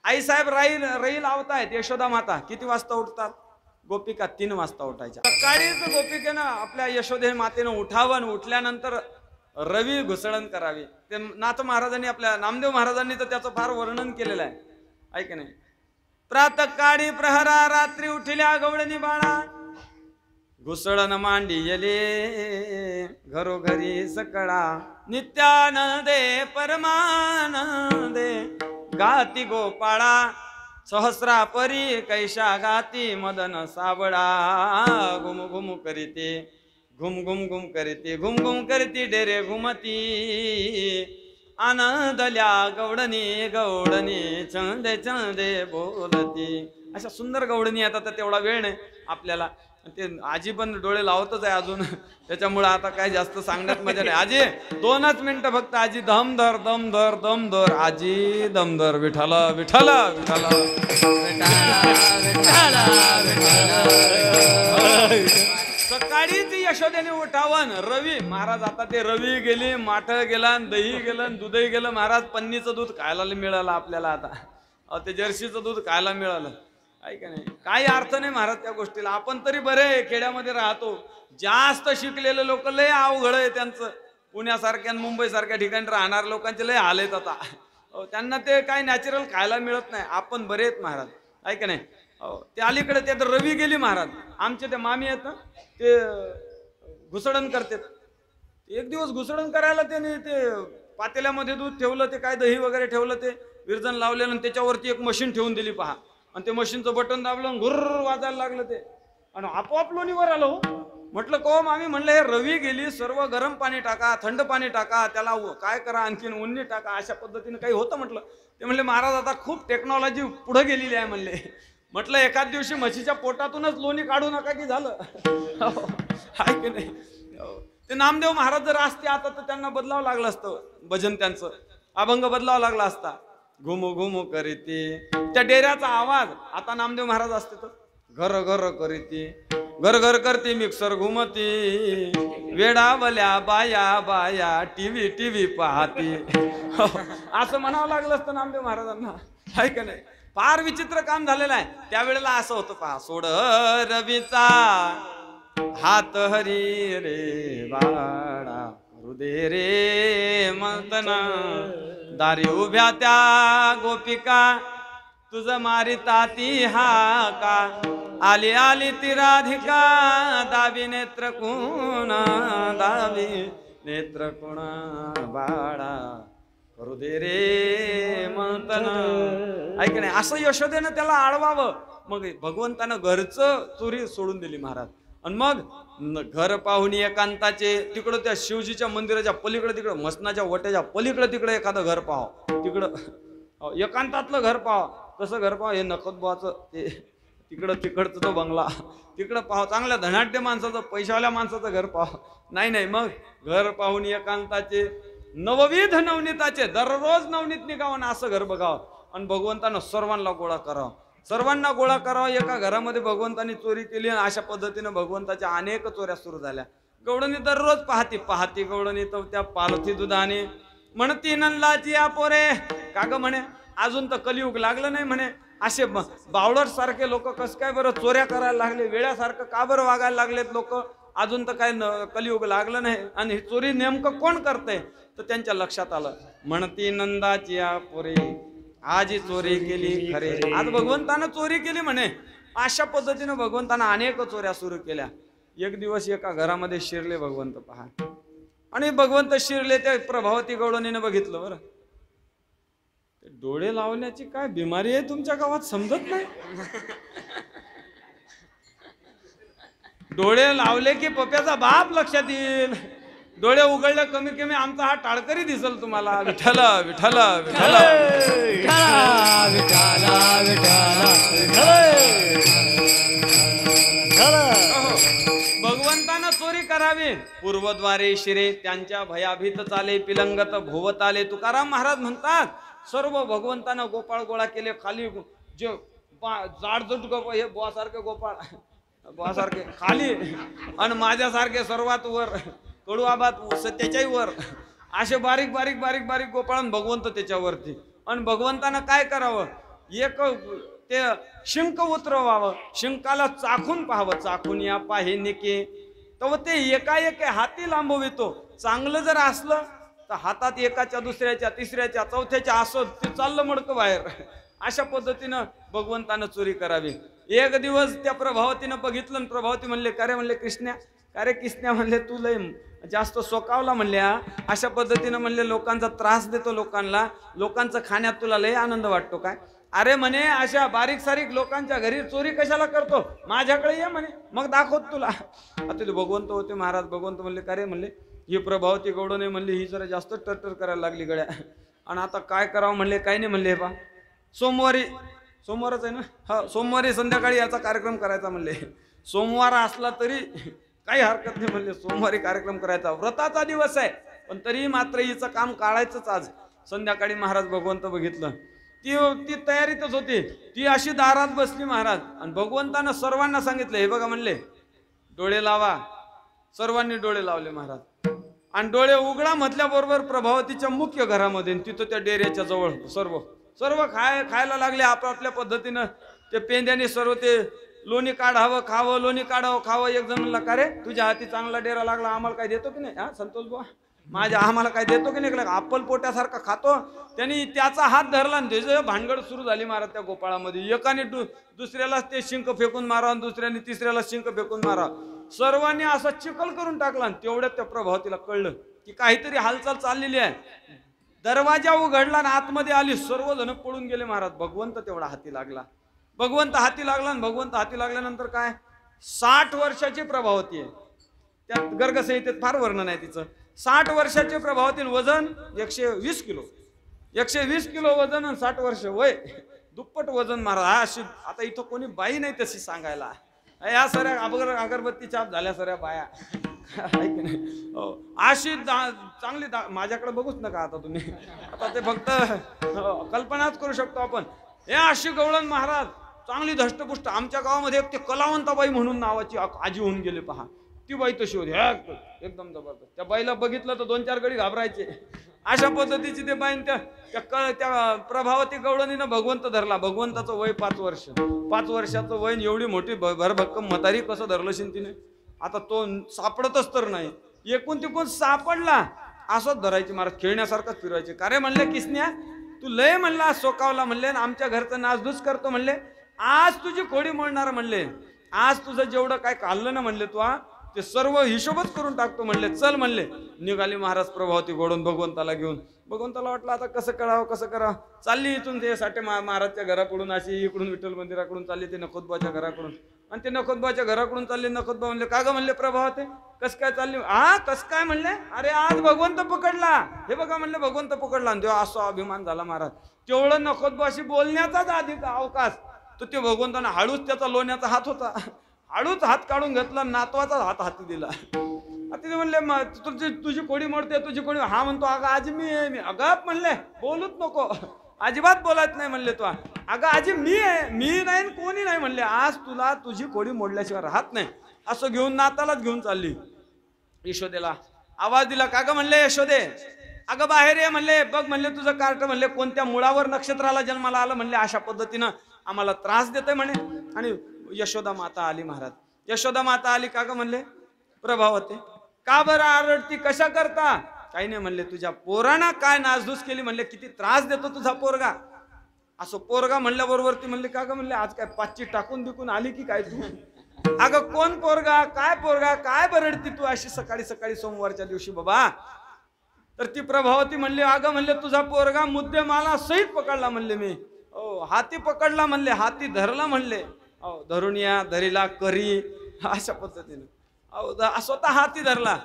आईसाहेब रई लावतायत. यशोदा माता किती वाजता उठतात, गोपिका 3 वाजता उठायच्या. सकाळीच गोपिकेनं आपल्या यशोदे मातेनं उठावं आणि उठल्यानंतर रवी घुसळण करावी. ते नाथ महाराजांनी आपल्या नामदेव महाराजांनी तर त्याचं फार वर्णन केलेलं आहे, ऐक नाही. प्रातःकाळी प्रहरा रात्री उठल्या गवळणी बाळा, घुसळण मांडियले घरोघरी सकळा, नित्यानंदे परमानंदे गाती गोपाळा, सहस्रा परी कैशा गाती मदन सावळा, घुम घुम करीते घुम घुम घुम करीते घुम घुम करती डेरे घुमती, आनंदल्या गवडणी गवडणी चंदे चंदे बोलती. अशा सुंदर गवडणी येतात. तर तेवढा वेळ नाही आपल्याला. ते आजी पण डोळे लावतच आहे अजून, त्याच्यामुळे आता काय जास्त सांगण्यात मजा नाही. आजी 2च मिनिटं फक्त. आजी दम धर दम धर दम धर, आजी दम धर. विठाला विठाला विठाला सकाळीच यशोदेने उठावन. रवी महाराज, आता ते रवी गेली, माठ गेला, दही गेलं, दूधही गेलं. महाराज पन्नीचं दूध खायला मिळालं आपल्याला आता. ते जर्सीचं दूध खायला मिळालं आहे का नाही. काही अर्थ नाही महाराज त्या गोष्टीला. आपण तरी बरे खेड्यामध्ये राहतो. जास्त शिकलेले लोक लय अवघड आहे त्यांचं. पुण्यासारख्या आणि मुंबईसारख्या ठिकाणी राहणाऱ्या लोकांचे लय हाल आहेत आता. त्यांना ते काय नॅचरल खायला मिळत नाही. आपण बरे आहेत महाराज आहे का नाही. ते अलीकडे ते तर रवी गेली महाराज. आमचे ते मामी आहेत ना ते घुसडण करतात. एक दिवस घुसडण करायला त्याने ते पातेल्यामध्ये दूध ठेवलं, ते काय दही वगैरे ठेवलं, ते विरजण लावलेलं आणि त्याच्यावरती एक मशीन ठेवून दिली पहा. आणि ते मशीनचं बटन दाबलं आणि घुर्र वाजायला लागलं ते आणि आपोआप लोणीवर आलो. म्हटलं को मामी, म्हणलं हे रवी गेली, सर्व गरम पाणी टाका, थंड पाणी टाका, त्याला काय करा, आणखीन उन्नी टाका, अशा पद्धतीने काही होतं म्हटलं. ते म्हणले महाराज आता खूप टेक्नॉलॉजी पुढे गेलेली आहे म्हणले. म्हटलं एखाद दिवशी म्हशीच्या पोटातूनच लोणी काढू नका की झालं. आहे की नाही. ते नामदेव महाराज जर असते आता तर त्यांना बदलावं लागलं असतं. भजन त्यांचं अभंग बदलावा लागला असता. घुमू घुमू करीती त्या डेऱ्याचा आवाज आता नामदेव महाराज असते तर घर घर करीती, घर घर करती मिक्सर घुमती, वेडावल्या बाया बाया टीव्ही टीव्ही पाहती. असं म्हणावं लागलं असतं नामदेव महाराजांना. आहे का नाही. फार विचित्र काम झालेलं आहे. त्यावेळेला असं होतं पहा. सोड रवीचा हात हरी रे बाळा, हृदय रे मंतना, दारी उभ्या त्या गोपिका, तुझ मारिता ती हा का, आली आली ती राधिका, दाबी नेत्र कोणा, दाबी नेत्र कोणा बाळा, हृदय रे मंतना. ऐक नाही. असं यशोदेनं त्याला आडवावं. मग भगवंतानं घरचं चोरी सोडून दिली महाराज. आणि मग घर पाहुणी एकांताचे तिकडं त्या शिवजीच्या मंदिराच्या पलीकडे, तिकडं मसनाच्या वट्याच्या पलीकडे तिकडे एखादं घर पाहाव. तिकडं एकांतातलं घर पाहाव. कसं घर पाहाव, हे नखतबाचं ते तिकडं तिकडचं तो बंगला तिकडं पाहाव. चांगल्या धनाढ्य माणसाचं, पैशावाल्या माणसाचं घर पाहाव. नाही नाही. मग घर पाहुणी एकांताचे, नवविध नवनीताचे, दररोज नवनीत निघावं असं घर बघावं. आणि भगवंतानं सर्वांना गोळा करावं. सर्वांना गोळा करावं. एका घरामध्ये भगवंतानी चोरी केली आणि अशा पद्धतीनं भगवंताच्या अनेक चोऱ्या सुरू झाल्या. गवळणी दररोज पाहती पाहती गवळणी तर त्या पालथी दुधाने म्हणती नंदलाची पोरे का ग म्हणे, अजून तर कलियुग लागलं नाही म्हणे. असे बावळट सारखे लोक कस काय बरं चोऱ्या करायला लागले, वेळासारखं का बरं वागायला लागलेत लोक, अजून तर काय कलियुग लागलं नाही. आणि ही चोरी नेमकं कोण करतंय तर त्यांच्या लक्षात आलं. म्हणती नंदाची पोरे आजी चोरी केली खरे. आज भगवंतानं चोरी केली म्हणे. अशा पद्धतीनं भगवंतानं अनेक चोऱ्या सुरू केल्या. एक दिवस एका घरामध्ये शिरले भगवंत पहा. आणि भगवंत शिरले. त्या प्रभावती गवळणीनं बघितलं. बरं डोळे लावण्याची काय बिमारी आहे तुमच्या गावात समजत नाही. डोळे लावले की पप्याचा बाप लक्षात येईल. डोळे उघडले कमी कमी आमचा हा टाळकरी दिसल तुम्हाला. विठ्ठल विठ्ठल विठ्ठल भगवंतानं चोरी करावी. पूर्वद्वारे शिरे त्यांच्या भयाभीत चाले, पिलंगत भोवत आले. तुकाराम महाराज म्हणतात सर्व भगवंतानं गोपाळ गोळा केले. खाली जे जाडजूट गोपाळ, हे बुवासारखे गोपाळ, बुवासारखे खाली, आणि माझ्यासारखे सर्वात वर, कडुआबाद त्याच्याही वर, असे बारीक बारीक बारीक बारीक गोपाळ भगवंत त्याच्यावरती. आणि भगवंतानं काय करावं, एक ते शिंक उतरवावं, शिंकाला चाखून पाहावं. चाखून या पाहे निके तर ते एकाएक हाती लांबवितो. चांगलं जर असलं तर हातात एकाच्या दुसऱ्याच्या तिसऱ्याच्या चौथ्याच्या असं ते चाललं मडकं बाहेर. अशा पद्धतीनं भगवंतानं चोरी करावी. एक दिवस त्या प्रभावतीनं बघितलं आणि प्रभावती म्हणले का रे, म्हणले कृष्ण्या, का रे कृष्ण्या, म्हणले तू लय जास्त सोकावला म्हणल्या. अशा पद्धतीनं म्हणले लोकांचा त्रास देतो लोकांना, लोकांचं खाण्यात तुला लय आनंद वाटतो काय. अरे म्हणे अशा बारीक सारीक लोकांच्या घरी चोरी कशाला करतो, माझ्याकडे ये म्हणे, मग दाखवत तुला. आता ते भगवंत होते महाराज. भगवंत म्हणले का रे, म्हणले ही प्रभावती गवळणी म्हणली ही जरा जास्त टर्टर करायला लागली गड्या, आणि आता काय करावं म्हणले. काही नाही म्हणले, बा सोमवारच आहे ना, हा सोमवारी संध्याकाळी याचा कार्यक्रम करायचा म्हणले. सोमवार असला तरी काही हरकत नाही म्हणले, सोमवारी कार्यक्रम करायचा, व्रताचा दिवस आहे, पण तरी मात्र हिचं काम काढायचंच आज. संध्याकाळी महाराज भगवंत बघितलं ती तयारीतच होती. ती अशी दारात बसली महाराज. आणि भगवंतानं सर्वांना सांगितलं, हे बघा म्हणले डोळे लावा. सर्वांनी डोळे लावले महाराज. आणि डोळे उघडा म्हटल्याबरोबर प्रभावतीच्या मुख्य घरामध्ये, तिथं त्या डेऱ्याच्या जवळ सर्व सर्व खायला लागले आपापल्या पद्धतीनं. ते पेंद्याने सर्व ते लोणी काढावं खावं, लोणी काढावं खावं. एक जण म्हणला, का रे तुझ्या हाती चांगला डेरा लागला, आम्हाला काय देतो की नाही? हा संतोष बुवा, माझ्या आम्हाला काय देतो की नाही? अप्पल पोट्यासारखा खातो. त्यांनी त्याचा हात धरला आणि त्याचं भानगड सुरू झाली महाराज त्या गोपाळामध्ये. एकाने दुसऱ्याला ते शिंक फेकून मारा, दुसऱ्याने तिसऱ्याला शिंक फेकून मारा. सर्वांनी असा चिखल करून टाकला. आणि तेवढ्यात त्या प्रभावतीला कळलं की काहीतरी हालचाल चाललेली आहे. दरवाजा उघडला आणि आतमध्ये आली. सर्वजण पळून गेले महाराज. भगवंत तेवढा हाती लागला. भगवंत हाती लागला. आणि भगवंत हाती लागल्यानंतर काय, 60 वर्षाची प्रभावती आहे. त्यात गर्गसंहितेत फार वर्णन आहे तिचं. 60 वर्षाची प्रभावती, वजन 120 किलो. 120 किलो वजन आणि 60 वर्ष वय, दुप्पट वजन महाराज. अशी आता इथं कोणी बाई नाही तशी सांगायला. या सऱ्या अगरबत्ती चाप झाल्या सऱ्या बाया. अशी चांगली माझ्याकडे बघूच नका आता तुम्ही. आता ते फक्त कल्पनाच करू शकतो आपण. हे अशी गवळण महाराज चांगली धष्टपुष्ट. आमच्या गावामध्ये एक ते कलावंताबाई म्हणून नावाची आजी होऊन गेले पहा. ती बाई तशी होती एकदम जबरदस्त. त्या बाईला बघितलं तर 2-4 गडी घाबरायचे. अशा पद्धतीची ते बाईन त्या प्रभावती गवळणीनं भगवंत धरला. भगवंताचं वय 5 वर्ष. 5 वर्षाचं वय, एवढी मोठी भरभक्कम म्हातारी कसं धरलं तिने. आता तो सापडतच तर नाही. एकूण तिकून सापडला असंच धरायची महाराज. खेळण्यासारखंच फिरवायचे. का रे म्हणले किसन्या, तू लय म्हणला सोकावला म्हणले, आमच्या घरचं नासधूस करतो म्हणले. आज तुझी खोडी मोडणार म्हणले. आज तुझं जेवढं काय खाल्लं ना म्हणले तू, ते सर्व हिशोबच करून टाकतो म्हणले. चल म्हणले. निघाली महाराज प्रभावती घोडून भगवंताला घेऊन. भगवंताला वाटलं आता कसं करावं कसं करावं. चालली इथून ते साठे महाराजच्या घराकडून अशी, इकडून विठ्ठल मंदिराकडून चालली ते नखोदबाच्या घराकडून. आणि ते नखोदबाच्या घराकडून चालले. नखोदबा म्हणले, का ग म्हणले प्रभावते कस काय चालली? हा कस काय म्हणले? अरे आज भगवंत पकडला. हे बघा म्हणले भगवंत पकडला. आणि तेव्हा असा अभिमान झाला महाराज. तेवढं नखोदबाशी बोलण्याचाच अधिक अवकाश. तर ते भगवंतानं हळूच, त्याचा लोण्याचा हात होता, हळूच हात काढून घेतला. नातवाचा हात हाती दिला. आता म्हणले तुझी कोडी मोडते, तुझी कोडी. हा म्हणतो, अगं आजी मी अगप म्हणले बोलूच नको, अजिबात बोलायच नाही म्हणले तू. अगं आजी मी आहे, मी नाही कोणी नाही म्हणले. आज तुला तुझी कोडी मोडल्याशिवाय राहत नाही. असं घेऊन नातालाच घेऊन चालली. यशोदेला आवाज दिला, का ग म्हणले यशोदे, अगं बाहेर ये म्हणले. बघ म्हणले तुझं कार्ट म्हणले कोणत्या मुळावर नक्षत्राला जन्माला आलं म्हणले. अशा पद्धतीनं आम्हाला त्रास देते म्हणे. आणि यशोदा माता आली महाराज. यशोदा माता आली. का ग म्हणले प्रभावते, का बरं आरडती, कशा करता? काही नाही म्हणले, तुझ्या पोराना काय नासधूस केली म्हणले, किती त्रास देतो तुझा पोरगा. असं पोरगा म्हणल्याबरोबर ती म्हणले, का ग म्हणले आज काय पाचची टाकून बिकून आली की काय तू? अगं कोण पोरगा, काय बरडती तू अशी सकाळी सकाळी सोमवारच्या दिवशी बाबा? तर ती प्रभावती म्हणली, अगं म्हणले तुझा पोरगा मुद्देमाला सहित पकडला म्हणले मी. हाती पकडला म्हणले, हाती धरला म्हणले. धरून या धरीला करी अशा पद्धतीने स्वतः हाती धरला.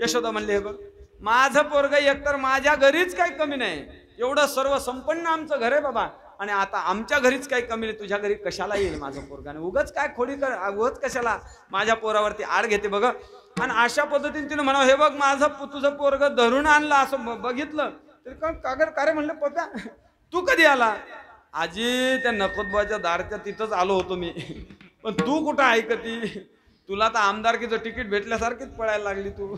यशोदा म्हणले, हे बघ माझं पोरग एकतर माझ्या घरीच काही कमी नाही, एवढं सर्व संपन्न आमचं घर आहे बाबा, आणि आता आमच्या घरीच काही कमी नाही, तुझ्या घरी कशाला येईल माझं पोरगाने? उगच काय खोडी कर, उगच कशाला माझ्या पोरावरती आड घेते बघ. आणि अशा पद्धतीने तिने म्हणावं, हे बघ माझं तुझं पोरग धरून आणलं. असं बघितलं तरी कागर कारे म्हणलं, पप्या तू कधी आला? आजी त्या नखोदबाच्या दारच्या तिथंच आलो होतो मी, पण तू कुठं ऐकती? तुला तर आमदारकीचं तिकीट भेटल्यासारखीच पळायला लागली तू.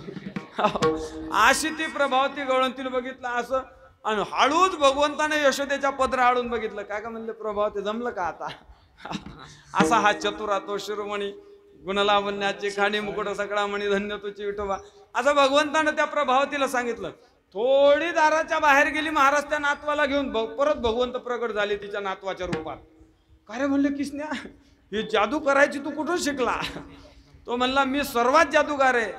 अशी ती प्रभावती गवळणतीला बघितलं असं, आणि हळूच भगवंताने यशोदेच्या पदर आळून बघितलं. काय का म्हणले, प्रभावती जमलं का आता? असा हा चतुरा तो शिरोमणी, गुणलावण्याची खाणी मुकुट सगळा मणी, धन्य तुझी विठोबा, असं भगवंतानं त्या प्रभावतीला सांगितलं. थोडी दाराच्या बाहेर गेली महाराज त्या नातवाला घेऊन. परत भगवंत प्रगट झाले तिच्या नातवाच्या रूपात. काय रे म्हणले, किसन्या ही जादू करायची तू कुठून शिकला? तो म्हणला, मी सर्वात जादूगार आहे.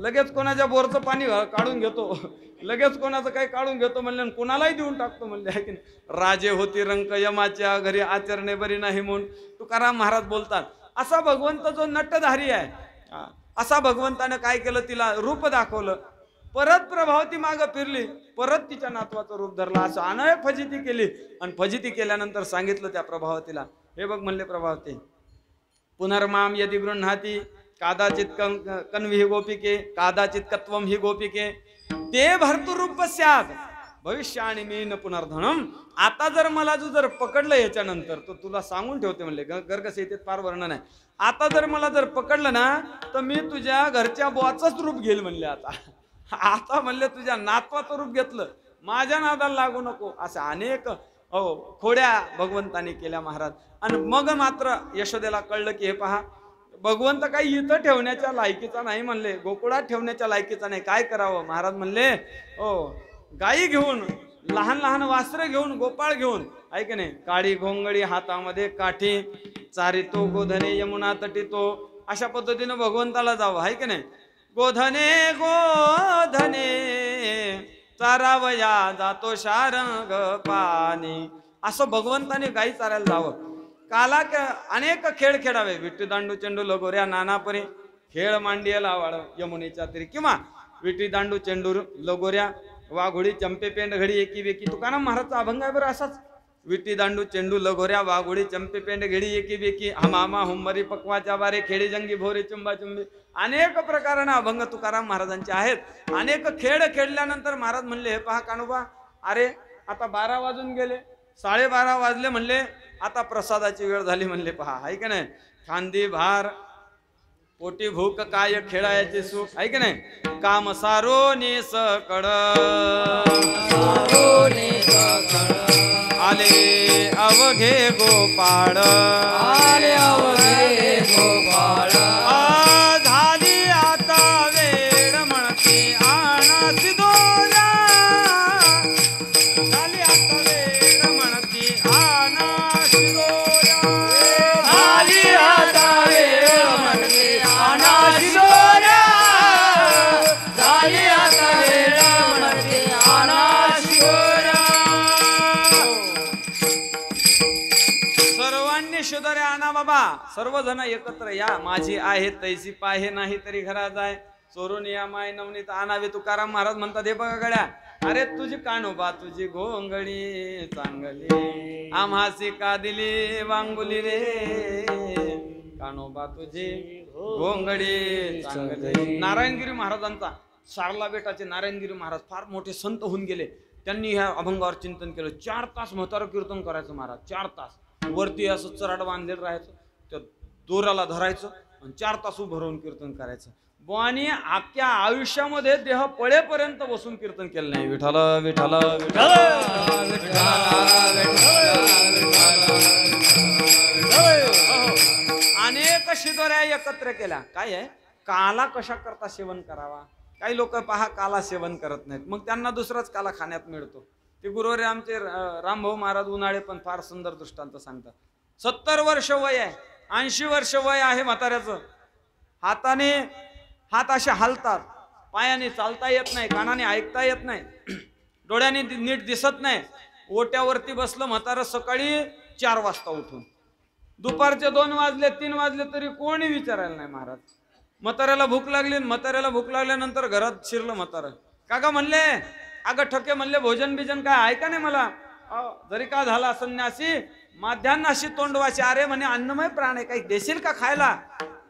लगेच कोणाच्या बोरचं पाणी काढून घेतो, लगेच कोणाचं काही काढून घेतो म्हणले, कोणालाही देऊन टाकतो म्हणले. आहे की नाही? राजे होती रंक यमाच्या घरी, आचरणे बरी नाही म्हणून तुकाराम महाराज बोलतात. असा भगवंत जो नटधारी आहे, असा भगवंतानं काय केलं, तिला रूप दाखवलं. परत प्रभावती मागं फिरली, परत तिच्या नातवाचं रूप धरला. असं अनय फजिती केली. आणि फजिती केल्यानंतर सांगितलं त्या प्रभावतीला, हे बघ म्हणले प्रभावती, पुनर्माम यदि गृह्णाती कादाचित कन्वी ही गोपिके कादाचित कत्वम ही गोपिके ते भर्तुरूप स्यात् भविष्याणि मी न पुनर्धनम. आता जर मला जर पकडलं याच्यानंतर, तर तुला सांगून ठेवते म्हणले, गर्गसंहितेत फार वर्णन आहे. आता जर मला जर पकडलं ना, तर मी तुझ्या घरच्या बुवाचंच रूप घेईल म्हणले. आता म्हणले तुझ्या नातवाचं रूप घेतलं, माझ्या नादाला लागू नको, अशा अनेक खोड्या भगवंतानी केल्या महाराज. आणि मग मात्र यशोदेला कळलं की हे पहा, भगवंत काही इथं ठेवण्याच्या लायकीचा नाही म्हणले, गोकुळात ठेवण्याच्या लायकीचा नाही. काय करावं महाराज म्हणले, गायी घेऊन, लहान लहान वास्त्र घेऊन, गोपाळ घेऊन, ऐक नाही, काळी घोंगडी हातामध्ये काठी, चारितो गोधने यमुना तटीतो, अशा पद्धतीनं भगवंताला जावं, आहे की नाही. गोधने गोधने चारावया जातो शारंग पाणी, असं भगवंताने गाई चारायला जावं. काला अनेक खेळ खेळावे, विट्टी दांडू चेंडू लगोऱ्या नानापरी खेळ मांडिया लावाळ यमुनेच्या तरी, किंवा विट्टी दांडू चेंडू लगोऱ्या वाघोडी चंपे पेंड घडी एकी बेकी. तुकाराम महाराजचा अभंग आहे बरं असाच, विट्टी दांडू चेंडू लगोऱ्या वाघोडी चंपे पेंड घडी एकी बेकी, हमामा हुंबरी पक्वाच्या बारे खेळी जंगी भोरे चुंबा चुंबी. अनेक प्रकाराने अभंग तुकाराम महाराजांचे आहेत. अनेक खेळ खेळल्यानंतर महाराज म्हणले, हे पहा कानोबा, अरे आता 12 वाजून गेले, 12:30 वाजले म्हणले, आता प्रसादाची वेळ झाली म्हणले. पहा, आहे की नाही, खांदी भार पोटी भूक काय खेळायचे सुख, आहे की नाही. काम सारो सकड आले अवघे गोपाळ, आले अवघे गोपाळ, झाली आता वेळ म्हणते आणासी दोऱ्या, झाली आता वेळ म्हणते आणासी दोऱ्या, झाली आता वेळ म्हणते आणासी दोऱ्या, झाली आता वेळ म्हणते आणासी दोऱ्या. सर्वांनी शुदरे आणा बाबा, सर्वजण एकत्र या, माझी आहे तैसी पाहे नाही तरी घरा जाय, चोरून या माय नवनीत आणावे. तुकाराम महाराज म्हणतात, हे बघा गड्या, अरे तुझी कानोबा तुझी घोंगडी चांगली, आम्हासी का दिली वांगुली रे, कानोबा तुझी घोंगडी चांगली. नारायणगिरी महाराजांचा, सारला बेटाचे नारायणगिरी महाराज फार मोठे संत होऊन गेले. त्यांनी ह्या अभंगावर चिंतन केलं. 4 तास म्हातारं कीर्तन करायचं महाराज, 4 तास वरती असं चराड बांधलेलं राहायचं, त्या दोराला धरायचं आणि 4 तास उभं राहून कीर्तन करायचं. बुवानी अख्ख्या आयुष्यामध्ये देह पळेपर्यंत बसून कीर्तन केलं नाही. विठ्ठल विठ्ठल विठ्ठल अनेक शिदोऱ्या एकत्र केल्या. काय आहे, काला कशा करता सेवन करावा. काही लोक पहा काला सेवन करत नाहीत, मग त्यांना दुसराच काला खाण्यात मिळतो. ते गुरुवारी आमचे रामभाऊ महाराज उन्हाळे पण फार सुंदर दृष्टांत सांगतात. 70 वर्ष वय आहे, 80 वर्ष वय आहे म्हाताऱ्याचं, हाताने हात असे हालतात, पायाने चालता येत नाही, कानाने ऐकता येत नाही, डोळ्याने नीट दिसत नाही. ओट्यावरती बसलं म्हातारं सकाळी 4 वाजता उठून, दुपारचे 2 वाजले 3 वाजले तरी कोणी विचारायला नाही महाराज. म्हाताऱ्याला भूक लागली, म्हाताऱ्याला भूक लागल्यानंतर घरात शिरलं म्हातारं. काका म्हणले, अगं ठके म्हणले, भोजन बिजन काय ऐका नाही मला, जरी का झाला संन्यासी माध्यान्नाशी तोंडवाशी. अरे म्हणे अन्नमय प्राण आहे, काही देशील का खायला.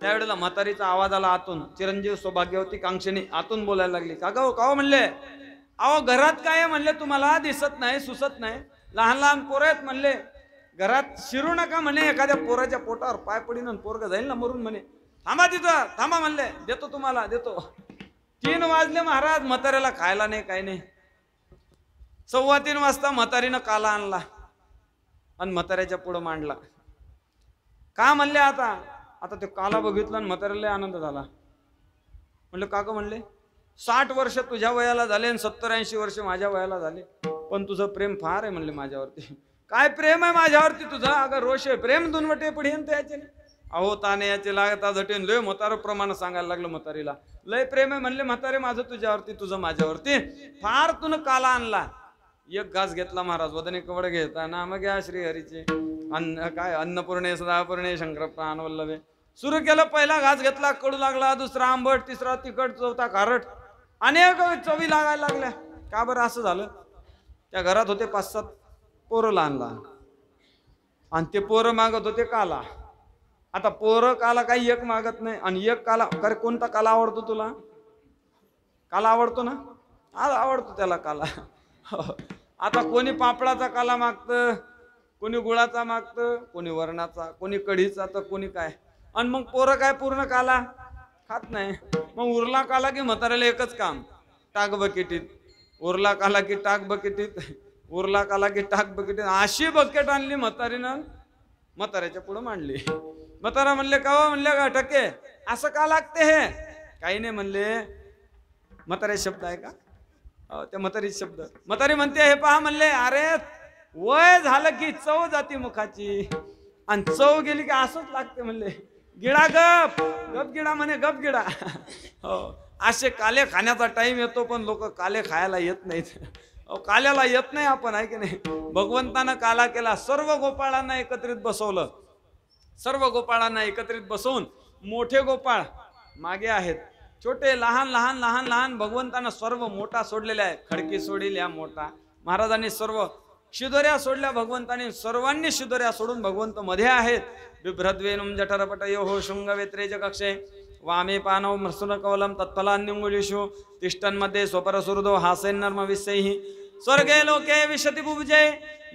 त्यावेळेला म्हातारीचा आवाज आला आतून, चिरंजीव सौभाग्यवती कांक्षणी आतून बोलायला लागली. काका का म्हणले, अहो घरात काय म्हणले, तुम्हाला दिसत नाही सुसत नाही, लहान लहान पोरं आहेत म्हणले, घरात शिरू नका म्हणे, एखाद्या पोराच्या पोटावर पाय पडीन पोरग जाईल ना मरून म्हणे. थांबा तिथं थांबा म्हणले, देतो तुम्हाला देतो. 3 वाजले महाराज, म्हाताऱ्याला खायला नाही काही नाही. 3:15 वाजता म्हातारीनं काला आणला आणि म्हाताऱ्याच्या पुढं मांडला. का म्हणले, आता ते काला बघितला आणि म्हाताऱ्याला आनंद झाला. म्हणलं काका म्हणले, 60 वर्ष तुझ्या वयाला झाले आणि 70-80 वर्ष माझ्या वयाला झाले, पण तुझं प्रेम फार आहे म्हणले माझ्यावरती. काय प्रेम आहे माझ्यावरती तुझं. अगं रोष आहे, प्रेम दुनवटे पडीन याचे नाही. अहो ताने याचे लागता झटेन लय म्हातारं प्रमाण सांगायला लागलं म्हातारीला. लय प्रेम आहे म्हणले म्हातारे माझं तुझ्यावरती, तुझं माझ्यावरती. फार तुन काला आणला. एक घास घेतला महाराज, वदने कवड घेता नाम घ्या श्रीहरीचे, अन्न काय अन्नपूर्णे सदापूर्णे शंकरप्राण वल्लभे. सुरू केलं, पहिला घास घेतला कडू लागला, दुसरा आंबट, तिसरा तिखट, चौथा खारट, अनेक चवी लागायला लागल्या. का बरं असं झालं. त्या घरात होते 5-7 पोरं लहान लहान, आणि ते पोरं मागत होते काला. आता पोरं काला काही एक मागत नाही, आणि एक काला. अरे कोणता काला आवडतो तुला. काला आवडतो ना, आज आवडतो त्याला काला. आता कोणी पापडाचा काला मागतं, कोणी गुळाचा मागतं, कोणी वरणाचा, कोणी कढीचा, तर कोणी काय. आणि मग पोरं काय पूर्ण काला खात नाही. मग उरला काला की म्हाताऱ्याला एकच काम, टाक बकेटीत उरला काला की टाक बकेटीत, उरला काला की टाक बकेटीत, अशी बकेट आणली म्हातारीनं, म्हाताऱ्याच्या पुढे मांडली. म्हातारा म्हणले का हो, म्हणले का टके असं का लागते हे, काही नाही म्हणले. म्हातारे शब्द आहे का, त्या म्हातारी शब्द. म्हातारी म्हणते हे पहा म्हणले, अरे वय झालं की चव जाती मुखाची, आणि चव गेली की असंच लागते म्हणले. गिळा गप गप गिळा म्हणे, गप गिळा. हो, असे काले खाण्याचा टाइम येतो पण लोक काले खायला येत नाहीत. काल्याला येत नाही आपण, आहे की नाही. भगवंतानं काला केला, सर्व गोपाळांना एकत्रित बसवलं, सर्व गोपाळांना एकत्रित बसवून मोठे गोपाळ मागे आहेत, छोटे लहान लहान लहान लहान भगवंतानं सर्व मोठा सोडलेला आहे. खडकी सोडील या मोठा, महाराजांनी सर्व शिदोऱ्या सोडल्या, भगवंतांनी सर्वांनी शिदोऱ्या सोडून भगवंत मध्ये आहेत. बिभ्रद्वेनुम जठरपटयो हो शृंगवेत्रेज कक्षे वामे पानव मृसुन कवलम तत्फलान्युंगुलिषु तिष्ठन्मध्ये स्वपरसुरदो हासेन नर्म विषयी स्वर्गे लोके विशति बुभजे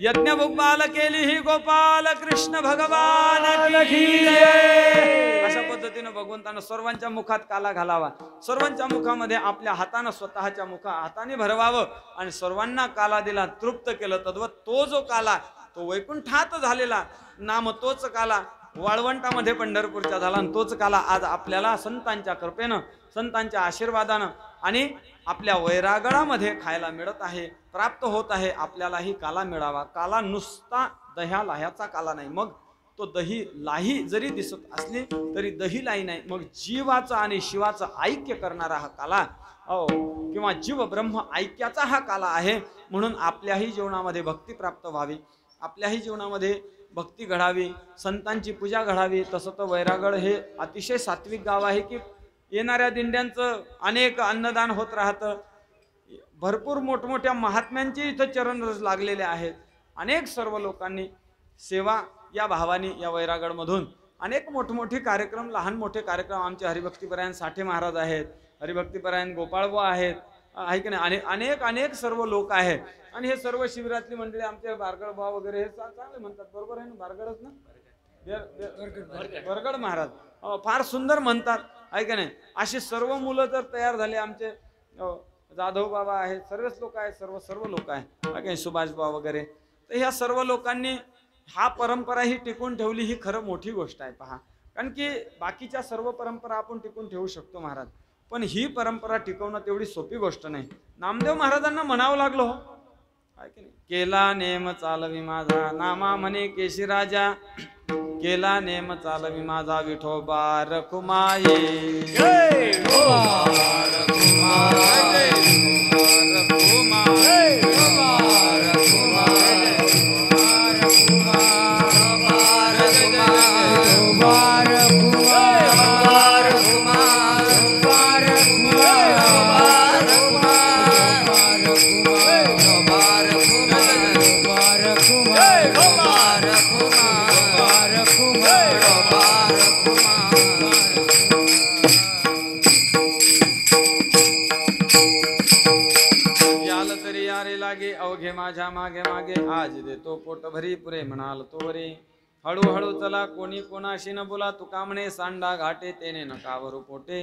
यज्ञ भुगबाल केली ही गोपाल कृष्ण भगवान की जय. अशा पद्धतीने भगवंतानं सर्वांच्या मुखात काला घालावा, सर्वांच्या मुखामध्ये आपल्या हातानं स्वतःच्या हाताने भरवावं आणि सर्वांना काला दिला, तृप्त केलं. तद्वत तो जो काला तो वैकुंठात झालेला नाम तोच काला वाळवंटामध्ये पंढरपूरच्या झाला, आणि तोच काला आज आपल्याला संतांच्या कृपेनं, संतांच्या आशीर्वादानं आणि आपल्या वैरागडामध्ये खायला मिळत आहे, प्राप्त होत आहे. आपल्यालाही काला मिळावा. काला नुसता दह्या लाह्याचा काला नाही, मग तो दही लाही जरी दिसत असली तरी दही लाही नाही, मग जीवाचं आणि शिवाचं ऐक्य करणारा हा काला, किंवा जीव ब्रह्म ऐक्याचा हा काला आहे. म्हणून आपल्याही जीवनामध्ये भक्ती प्राप्त व्हावी, आपल्याही जीवनामध्ये भक्ती घडावी, संतांची पूजा घडावी. तसं तर वैरागड हे अतिशय सात्विक गाव आहे की येणाऱ्या दिंड्यांचं अनेक अन्नदान होत राहतं, भरपूर मोठमोठ्या महात्म्यांचे इथं चरणरस लागलेले आहेत. अनेक सर्व लोकांनी सेवा या भावानी या वैरागडमधून अनेक मोठमोठे कार्यक्रम, लहान मोठे कार्यक्रम, आमचे हरिभक्तीपरायण साठे महाराज आहेत, हरिभक्तीपरायण गोपाळबुवा आहेत, आहे की नाही, अनेक अनेक सर्व लोक आहेत. आणि हे सर्व शिबिरातली मंडळी, आमचे बारगड भाव वगैरे हे चांगले म्हणतात, बरोबर आहे ना, बारगडच ना, बरगड महाराज फार सुंदर म्हणतात, आहे की नाही. अशी सर्व मुलं जर तयार झाले, आमचे जाधव बाबा आहेत, सर्वच लोक आहेत, सर्व लोक आहेत, सुभाष बाबा वगैरे, तर ह्या सर्व लोकांनी हा परंपरा ही टिकून ठेवली, ही खरं मोठी गोष्ट आहे. पहा, कारण की बाकीच्या सर्व परंपरा आपण टिकून ठेवू शकतो महाराज, पण ही परंपरा टिकवणं तेवढी सोपी गोष्ट नाही. नामदेव महाराजांना म्हणावं लागलो, आहे की नाही, केला नेम चालवी माझा नामा म्हणे केशी राजा, केला नेम चालवी माझा विठोबा रखुमाये. अवघे माझ्या मागे मागे आज देतो पोट भरी पुरे म्हणाल तो वरे. हळूहळू चला कोणी कोणाशी न बोला, तुका म्हणे सांडा घाटे तेने नकावरू पोटे.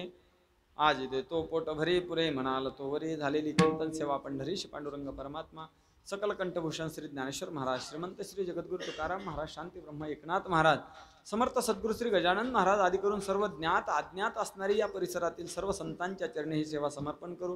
आज देतो पोट भरी पुरे म्हणाल तो वरे. झालेली चिंतन सेवा पंढरीश पांडुरंग परमात्मा, सकल कंठभूषण श्री ज्ञानेश्वर महाराज, श्रीमंत श्री जगद्गुरु तुकाराम महाराज, शांती ब्रह्म एकनाथ महाराज, समर्थ सद्गुरु श्री गजानन महाराज आदी करून सर्व ज्ञात अज्ञात असणारी या परिसरातील सर्व संतांच्या चरणी ही सेवा समर्पण करू.